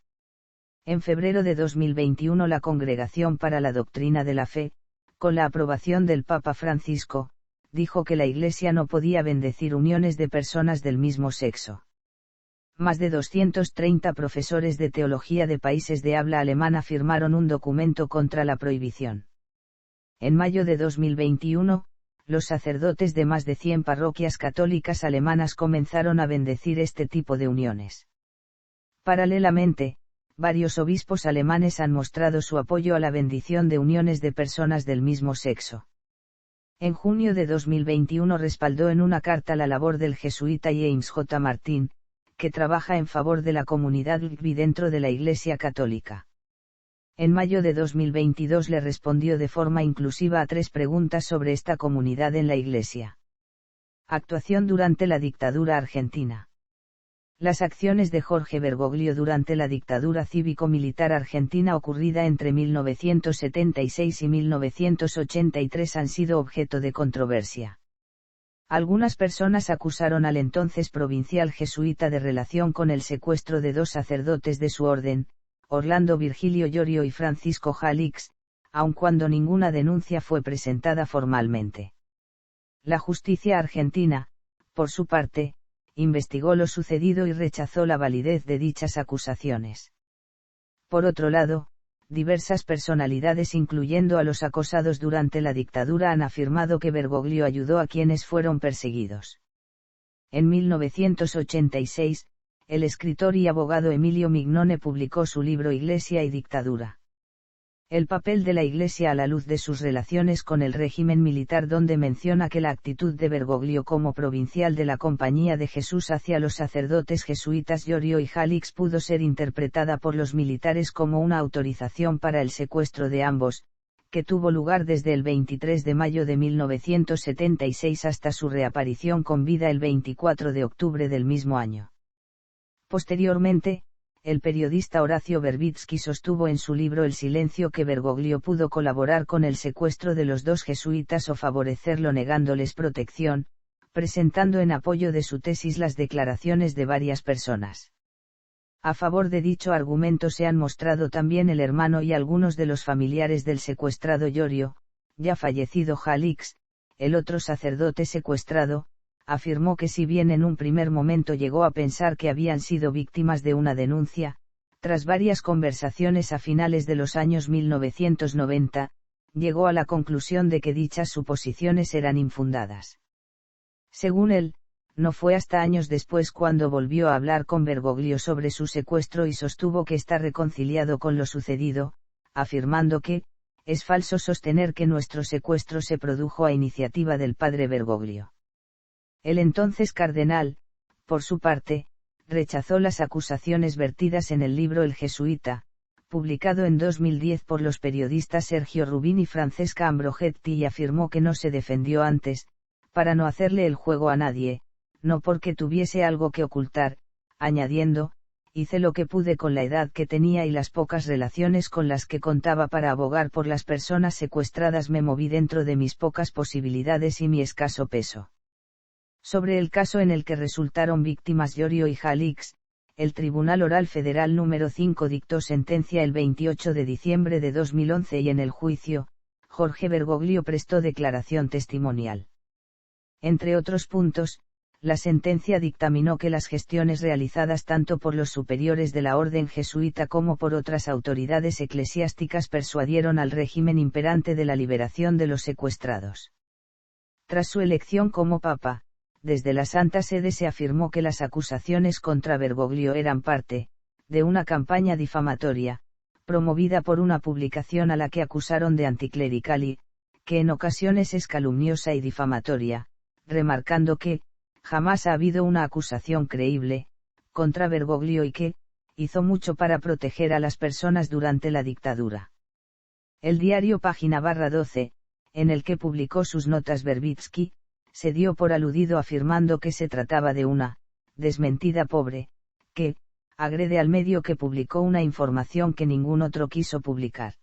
[SPEAKER 1] En febrero de 2021 la Congregación para la Doctrina de la Fe, con la aprobación del Papa Francisco, dijo que la Iglesia no podía bendecir uniones de personas del mismo sexo. Más de 230 profesores de teología de países de habla alemana firmaron un documento contra la prohibición. En mayo de 2021, los sacerdotes de más de 100 parroquias católicas alemanas comenzaron a bendecir este tipo de uniones. Paralelamente, varios obispos alemanes han mostrado su apoyo a la bendición de uniones de personas del mismo sexo. En junio de 2021 respaldó en una carta la labor del jesuita James J. Martin, que trabaja en favor de la comunidad LGBTI dentro de la Iglesia Católica. En mayo de 2022 le respondió de forma inclusiva a 3 preguntas sobre esta comunidad en la Iglesia. Actuación durante la dictadura argentina. Las acciones de Jorge Bergoglio durante la dictadura cívico-militar argentina ocurrida entre 1976 y 1983 han sido objeto de controversia. Algunas personas acusaron al entonces provincial jesuita de relación con el secuestro de 2 sacerdotes de su orden, Orlando Virgilio Llorio y Francisco Jalix, aun cuando ninguna denuncia fue presentada formalmente. La justicia argentina, por su parte, investigó lo sucedido y rechazó la validez de dichas acusaciones. Por otro lado, diversas personalidades incluyendo a los acosados durante la dictadura han afirmado que Bergoglio ayudó a quienes fueron perseguidos. En 1986, el escritor y abogado Emilio Mignone publicó su libro Iglesia y dictadura. El papel de la Iglesia a la luz de sus relaciones con el régimen militar, donde menciona que la actitud de Bergoglio como provincial de la Compañía de Jesús hacia los sacerdotes jesuitas Llorio y Jalix pudo ser interpretada por los militares como una autorización para el secuestro de ambos, que tuvo lugar desde el 23 de mayo de 1976 hasta su reaparición con vida el 24 de octubre del mismo año. Posteriormente, el periodista Horacio Verbitsky sostuvo en su libro El silencio que Bergoglio pudo colaborar con el secuestro de los 2 jesuitas o favorecerlo negándoles protección, presentando en apoyo de su tesis las declaraciones de varias personas. A favor de dicho argumento se han mostrado también el hermano y algunos de los familiares del secuestrado Llorio, ya fallecido Jalix, el otro sacerdote secuestrado, afirmó que si bien en un primer momento llegó a pensar que habían sido víctimas de una denuncia, tras varias conversaciones a finales de los años 1990, llegó a la conclusión de que dichas suposiciones eran infundadas. Según él, No fue hasta años después cuando volvió a hablar con Bergoglio sobre su secuestro y sostuvo que está reconciliado con lo sucedido, afirmando que, es falso sostener que nuestro secuestro se produjo a iniciativa del padre Bergoglio. El entonces cardenal, por su parte, rechazó las acusaciones vertidas en el libro El Jesuita, publicado en 2010 por los periodistas Sergio Rubin y Francesca Ambrogetti, y afirmó que no se defendió antes, para no hacerle el juego a nadie, no porque tuviese algo que ocultar, añadiendo, hice lo que pude con la edad que tenía y las pocas relaciones con las que contaba para abogar por las personas secuestradas, me moví dentro de mis pocas posibilidades y mi escaso peso. Sobre el caso en el que resultaron víctimas Yorio y Jalix, el Tribunal Oral Federal número 5 dictó sentencia el 28 de diciembre de 2011 y en el juicio, Jorge Bergoglio prestó declaración testimonial. Entre otros puntos, la sentencia dictaminó que las gestiones realizadas tanto por los superiores de la orden jesuita como por otras autoridades eclesiásticas persuadieron al régimen imperante de la liberación de los secuestrados. Tras su elección como papa, desde la Santa Sede se afirmó que las acusaciones contra Bergoglio eran parte de una campaña difamatoria, promovida por una publicación a la que acusaron de anticlerical y, que en ocasiones es calumniosa y difamatoria, remarcando que, jamás ha habido una acusación creíble contra Bergoglio y que, hizo mucho para proteger a las personas durante la dictadura. El diario Página/12, en el que publicó sus notas Verbitsky, se dio por aludido afirmando que se trataba de una desmentida pobre, que agrede al medio que publicó una información que ningún otro quiso publicar.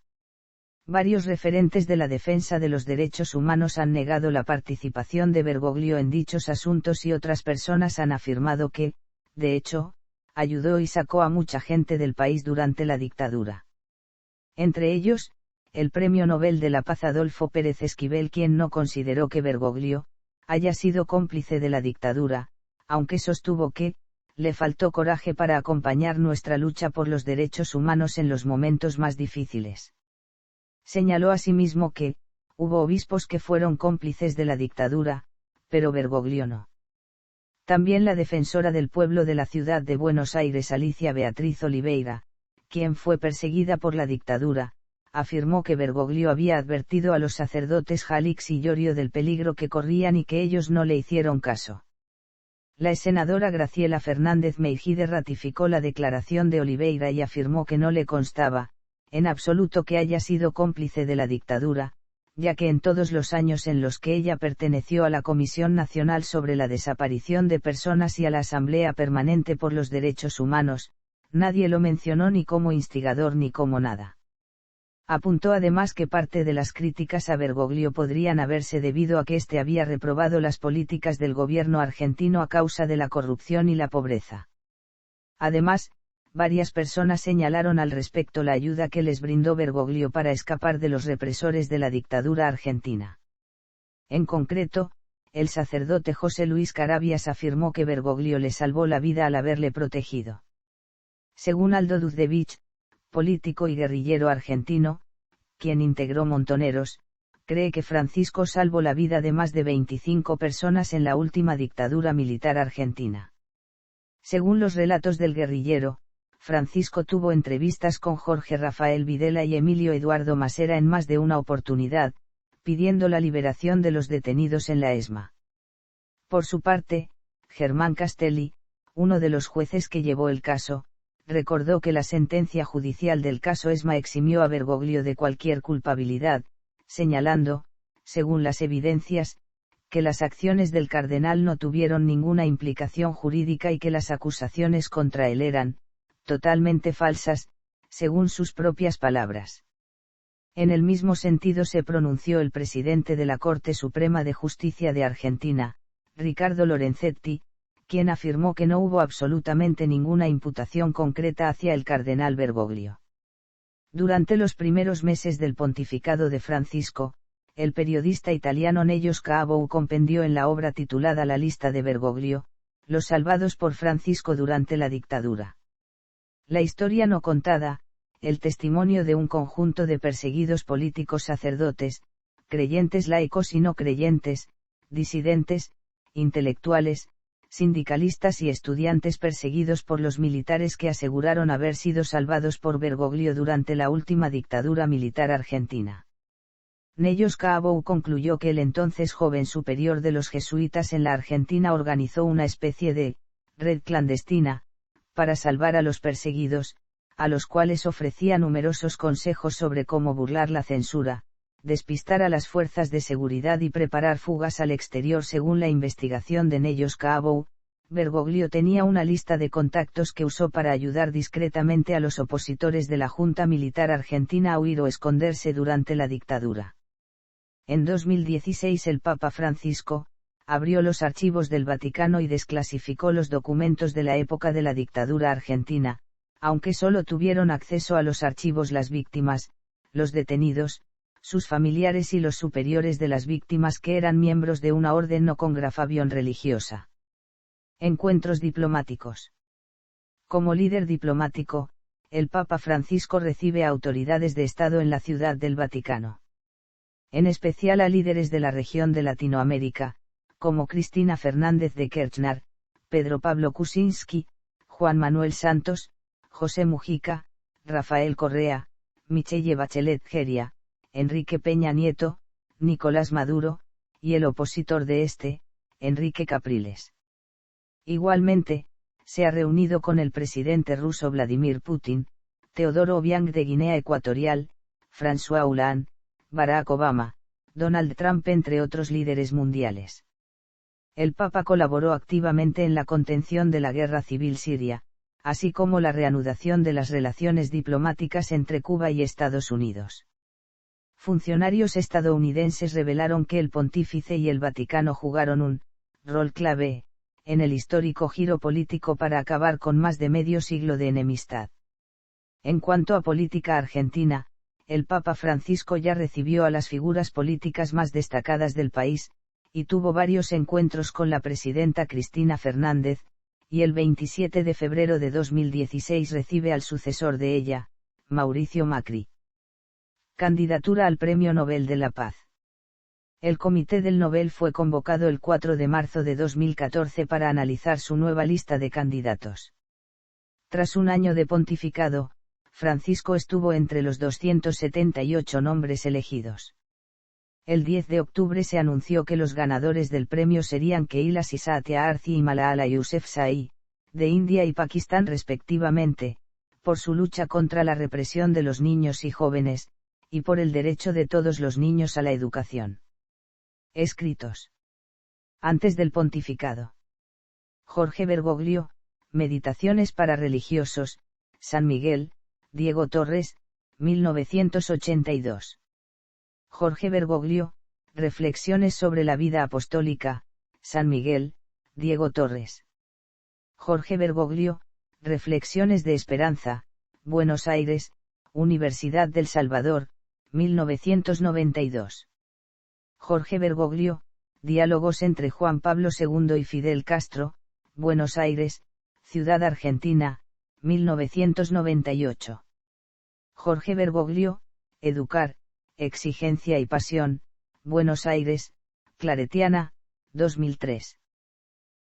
[SPEAKER 1] Varios referentes de la defensa de los derechos humanos han negado la participación de Bergoglio en dichos asuntos y otras personas han afirmado que, de hecho, ayudó y sacó a mucha gente del país durante la dictadura. Entre ellos, el Premio Nobel de la Paz Adolfo Pérez Esquivel, quien no consideró que Bergoglio haya sido cómplice de la dictadura, aunque sostuvo que, le faltó coraje para acompañar nuestra lucha por los derechos humanos en los momentos más difíciles. Señaló asimismo que, hubo obispos que fueron cómplices de la dictadura, pero Bergoglio no. También la defensora del pueblo de la ciudad de Buenos Aires, Alicia Beatriz Oliveira, quien fue perseguida por la dictadura, afirmó que Bergoglio había advertido a los sacerdotes Jalix y Yorio del peligro que corrían y que ellos no le hicieron caso. La senadora Graciela Fernández Meijide ratificó la declaración de Oliveira y afirmó que no le constaba, en absoluto, que haya sido cómplice de la dictadura, ya que en todos los años en los que ella perteneció a la Comisión Nacional sobre la Desaparición de Personas y a la Asamblea Permanente por los Derechos Humanos, nadie lo mencionó ni como instigador ni como nada. Apuntó además que parte de las críticas a Bergoglio podrían haberse debido a que éste había reprobado las políticas del gobierno argentino a causa de la corrupción y la pobreza. Además, varias personas señalaron al respecto la ayuda que les brindó Bergoglio para escapar de los represores de la dictadura argentina. En concreto, el sacerdote José Luis Carabias afirmó que Bergoglio le salvó la vida al haberle protegido. Según Aldo Dudevich, político y guerrillero argentino, quien integró Montoneros, cree que Francisco salvó la vida de más de 25 personas en la última dictadura militar argentina. Según los relatos del guerrillero, Francisco tuvo entrevistas con Jorge Rafael Videla y Emilio Eduardo Masera en más de una oportunidad, pidiendo la liberación de los detenidos en la ESMA. Por su parte, Germán Castelli, uno de los jueces que llevó el caso, recordó que la sentencia judicial del caso ESMA eximió a Bergoglio de cualquier culpabilidad, señalando, según las evidencias, que las acciones del cardenal no tuvieron ninguna implicación jurídica y que las acusaciones contra él eran totalmente falsas, según sus propias palabras. En el mismo sentido se pronunció el presidente de la Corte Suprema de Justicia de Argentina, Ricardo Lorenzetti, quien afirmó que no hubo absolutamente ninguna imputación concreta hacia el cardenal Bergoglio. Durante los primeros meses del pontificado de Francisco, el periodista italiano Nello Scavou compendió en la obra titulada La lista de Bergoglio, los salvados por Francisco durante la dictadura. La historia no contada, el testimonio de un conjunto de perseguidos políticos, sacerdotes, creyentes laicos y no creyentes, disidentes, intelectuales, sindicalistas y estudiantes perseguidos por los militares que aseguraron haber sido salvados por Bergoglio durante la última dictadura militar argentina. Nellos Cabo concluyó que el entonces joven superior de los jesuitas en la Argentina organizó una especie de red clandestina, para salvar a los perseguidos, a los cuales ofrecía numerosos consejos sobre cómo burlar la censura, despistar a las fuerzas de seguridad y preparar fugas al exterior. Según la investigación de Nellos Cabo, Bergoglio tenía una lista de contactos que usó para ayudar discretamente a los opositores de la Junta Militar Argentina a huir o esconderse durante la dictadura. En 2016 el Papa Francisco abrió los archivos del Vaticano y desclasificó los documentos de la época de la dictadura argentina, aunque solo tuvieron acceso a los archivos las víctimas, los detenidos, sus familiares y los superiores de las víctimas que eran miembros de una orden no congregación religiosa. Encuentros diplomáticos. Como líder diplomático, el Papa Francisco recibe a autoridades de Estado en la Ciudad del Vaticano. En especial a líderes de la región de Latinoamérica, como Cristina Fernández de Kirchner, Pedro Pablo Kuczynski, Juan Manuel Santos, José Mujica, Rafael Correa, Michelle Bachelet Geria, Enrique Peña Nieto, Nicolás Maduro, y el opositor de este, Enrique Capriles. Igualmente, se ha reunido con el presidente ruso Vladimir Putin, Teodoro Obiang de Guinea Ecuatorial, François Hollande, Barack Obama, Donald Trump entre otros líderes mundiales. El Papa colaboró activamente en la contención de la guerra civil siria, así como la reanudación de las relaciones diplomáticas entre Cuba y Estados Unidos. Funcionarios estadounidenses revelaron que el pontífice y el Vaticano jugaron un rol clave en el histórico giro político para acabar con más de medio siglo de enemistad. En cuanto a política argentina, el Papa Francisco ya recibió a las figuras políticas más destacadas del país, y tuvo varios encuentros con la presidenta Cristina Fernández, y el 27 de febrero de 2016 recibe al sucesor de ella, Mauricio Macri. Candidatura al Premio Nobel de la Paz. El Comité del Nobel fue convocado el 4 de marzo de 2014 para analizar su nueva lista de candidatos. Tras un año de pontificado, Francisco estuvo entre los 278 nombres elegidos. El 10 de octubre se anunció que los ganadores del premio serían Kailash Satyarthi y Malala Yousafzai, de India y Pakistán respectivamente, por su lucha contra la represión de los niños y jóvenes, y por el derecho de todos los niños a la educación. Escritos. Antes del pontificado. Jorge Bergoglio, Meditaciones para religiosos, San Miguel, Diego Torres, 1982. Jorge Bergoglio, Reflexiones sobre la vida apostólica, San Miguel, Diego Torres. Jorge Bergoglio, Reflexiones de Esperanza, Buenos Aires, Universidad del Salvador, 1992. Jorge Bergoglio, Diálogos entre Juan Pablo II y Fidel Castro, Buenos Aires, Ciudad Argentina, 1998. Jorge Bergoglio, Educar, Exigencia y Pasión, Buenos Aires, Claretiana, 2003.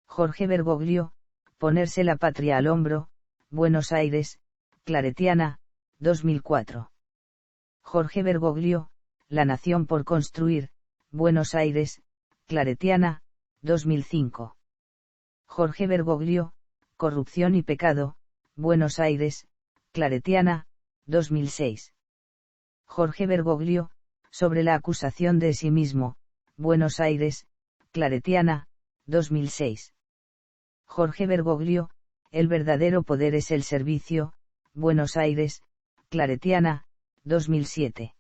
[SPEAKER 1] Jorge Bergoglio, Ponerse la patria al hombro, Buenos Aires, Claretiana, 2004. Jorge Bergoglio, La nación por construir, Buenos Aires, Claretiana, 2005. Jorge Bergoglio, Corrupción y pecado, Buenos Aires, Claretiana, 2006. Jorge Bergoglio, Sobre la acusación de sí mismo, Buenos Aires, Claretiana, 2006. Jorge Bergoglio, El verdadero poder es el servicio, Buenos Aires, Claretiana, 2007.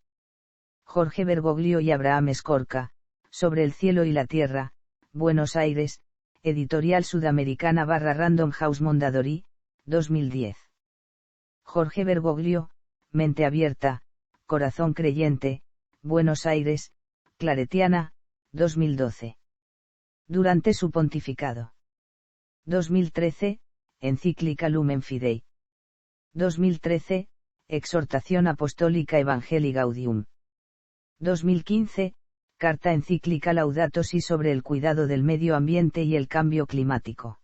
[SPEAKER 1] Jorge Bergoglio y Abraham Escorca, Sobre el cielo y la tierra, Buenos Aires, Editorial Sudamericana /Random House Mondadori, 2010. Jorge Bergoglio, Mente abierta, Corazón creyente, Buenos Aires, Claretiana, 2012. Durante su pontificado. 2013, Encíclica Lumen Fidei. 2013, Exhortación Apostólica Evangelii Gaudium. 2015, Carta encíclica Laudato Si sobre el cuidado del medio ambiente y el cambio climático.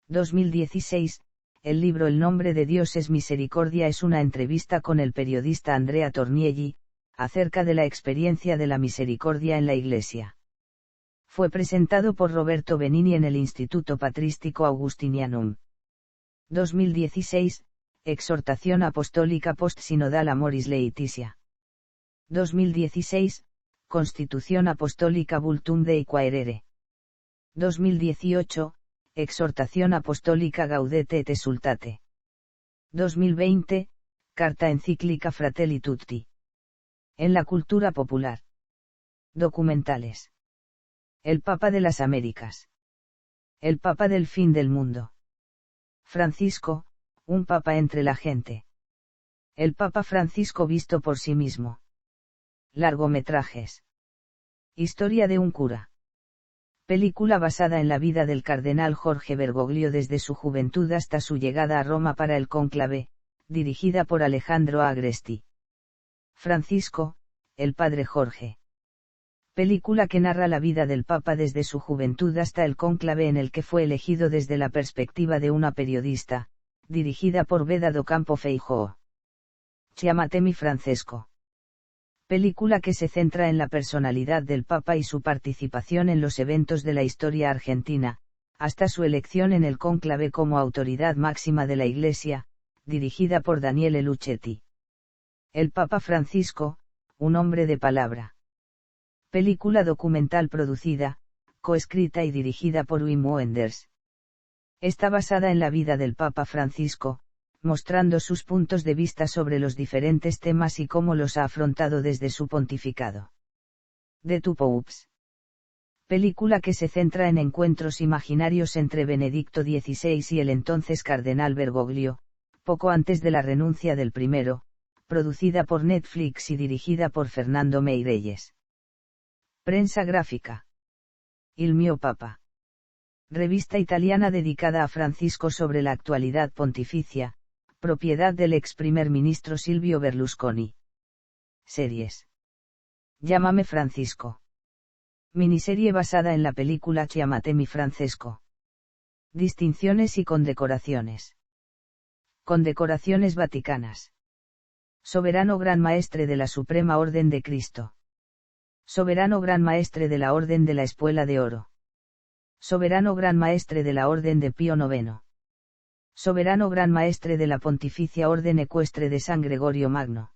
[SPEAKER 1] 2016, el libro El nombre de Dios es misericordia es una entrevista con el periodista Andrea Tornielli, acerca de la experiencia de la misericordia en la Iglesia. Fue presentado por Roberto Benini en el Instituto Patrístico Augustinianum. 2016, Exhortación Apostólica Post-Sinodal Amoris Laetitia. 2016, Constitución Apostólica Vultum Dei Quaerere. 2018, Exhortación Apostólica Gaudete et Exsultate. 2020, Carta Encíclica Fratelli Tutti. En la cultura popular. Documentales. El Papa de las Américas. El Papa del fin del mundo. Francisco, un papa entre la gente. El Papa Francisco visto por sí mismo. Largometrajes. Historia de un cura. Película basada en la vida del cardenal Jorge Bergoglio desde su juventud hasta su llegada a Roma para el cónclave, dirigida por Alejandro Agresti. Francisco, el padre Jorge. Película que narra la vida del Papa desde su juventud hasta el cónclave en el que fue elegido desde la perspectiva de una periodista, dirigida por Beda do Campo Feijóo. Chiamatemi Francesco. Película que se centra en la personalidad del Papa y su participación en los eventos de la historia argentina, hasta su elección en el cónclave como autoridad máxima de la Iglesia, dirigida por Daniele Luchetti. El Papa Francisco, un hombre de palabra. Película documental producida, coescrita y dirigida por Wim Wenders. Está basada en la vida del Papa Francisco, mostrando sus puntos de vista sobre los diferentes temas y cómo los ha afrontado desde su pontificado. The Two Popes. Película que se centra en encuentros imaginarios entre Benedicto XVI y el entonces cardenal Bergoglio, poco antes de la renuncia del primero, producida por Netflix y dirigida por Fernando Meirelles. Prensa gráfica. Il mio Papa. Revista italiana dedicada a Francisco sobre la actualidad pontificia, propiedad del ex primer ministro Silvio Berlusconi. Series. Llámame Francisco. Miniserie basada en la película Chiamatemi Francesco. Distinciones y condecoraciones. Condecoraciones vaticanas. Soberano Gran Maestre de la Suprema Orden de Cristo. Soberano Gran Maestre de la Orden de la Espuela de Oro. Soberano Gran Maestre de la Orden de Pío IX. Soberano Gran Maestre de la Pontificia Orden Ecuestre de San Gregorio Magno.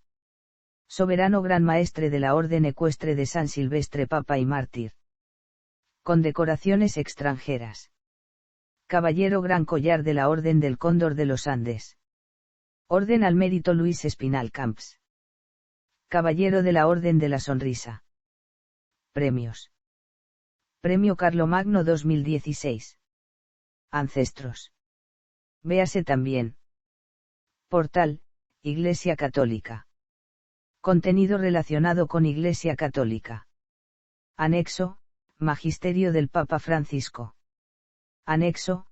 [SPEAKER 1] Soberano Gran Maestre de la Orden Ecuestre de San Silvestre Papa y Mártir. Condecoraciones extranjeras. Caballero Gran Collar de la Orden del Cóndor de los Andes. Orden al Mérito Luis Espinal Camps. Caballero de la Orden de la Sonrisa. Premios. Premio Carlomagno 2016. Ancestros. Véase también. Portal, Iglesia Católica. Contenido relacionado con Iglesia Católica. Anexo, Magisterio del Papa Francisco. Anexo,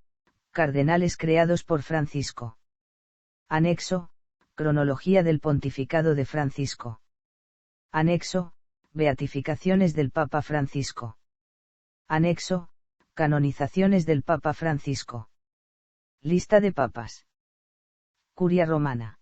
[SPEAKER 1] Cardenales creados por Francisco. Anexo, Cronología del Pontificado de Francisco. Anexo, Beatificaciones del Papa Francisco. Anexo, Canonizaciones del Papa Francisco. Lista de papas. Curia Romana.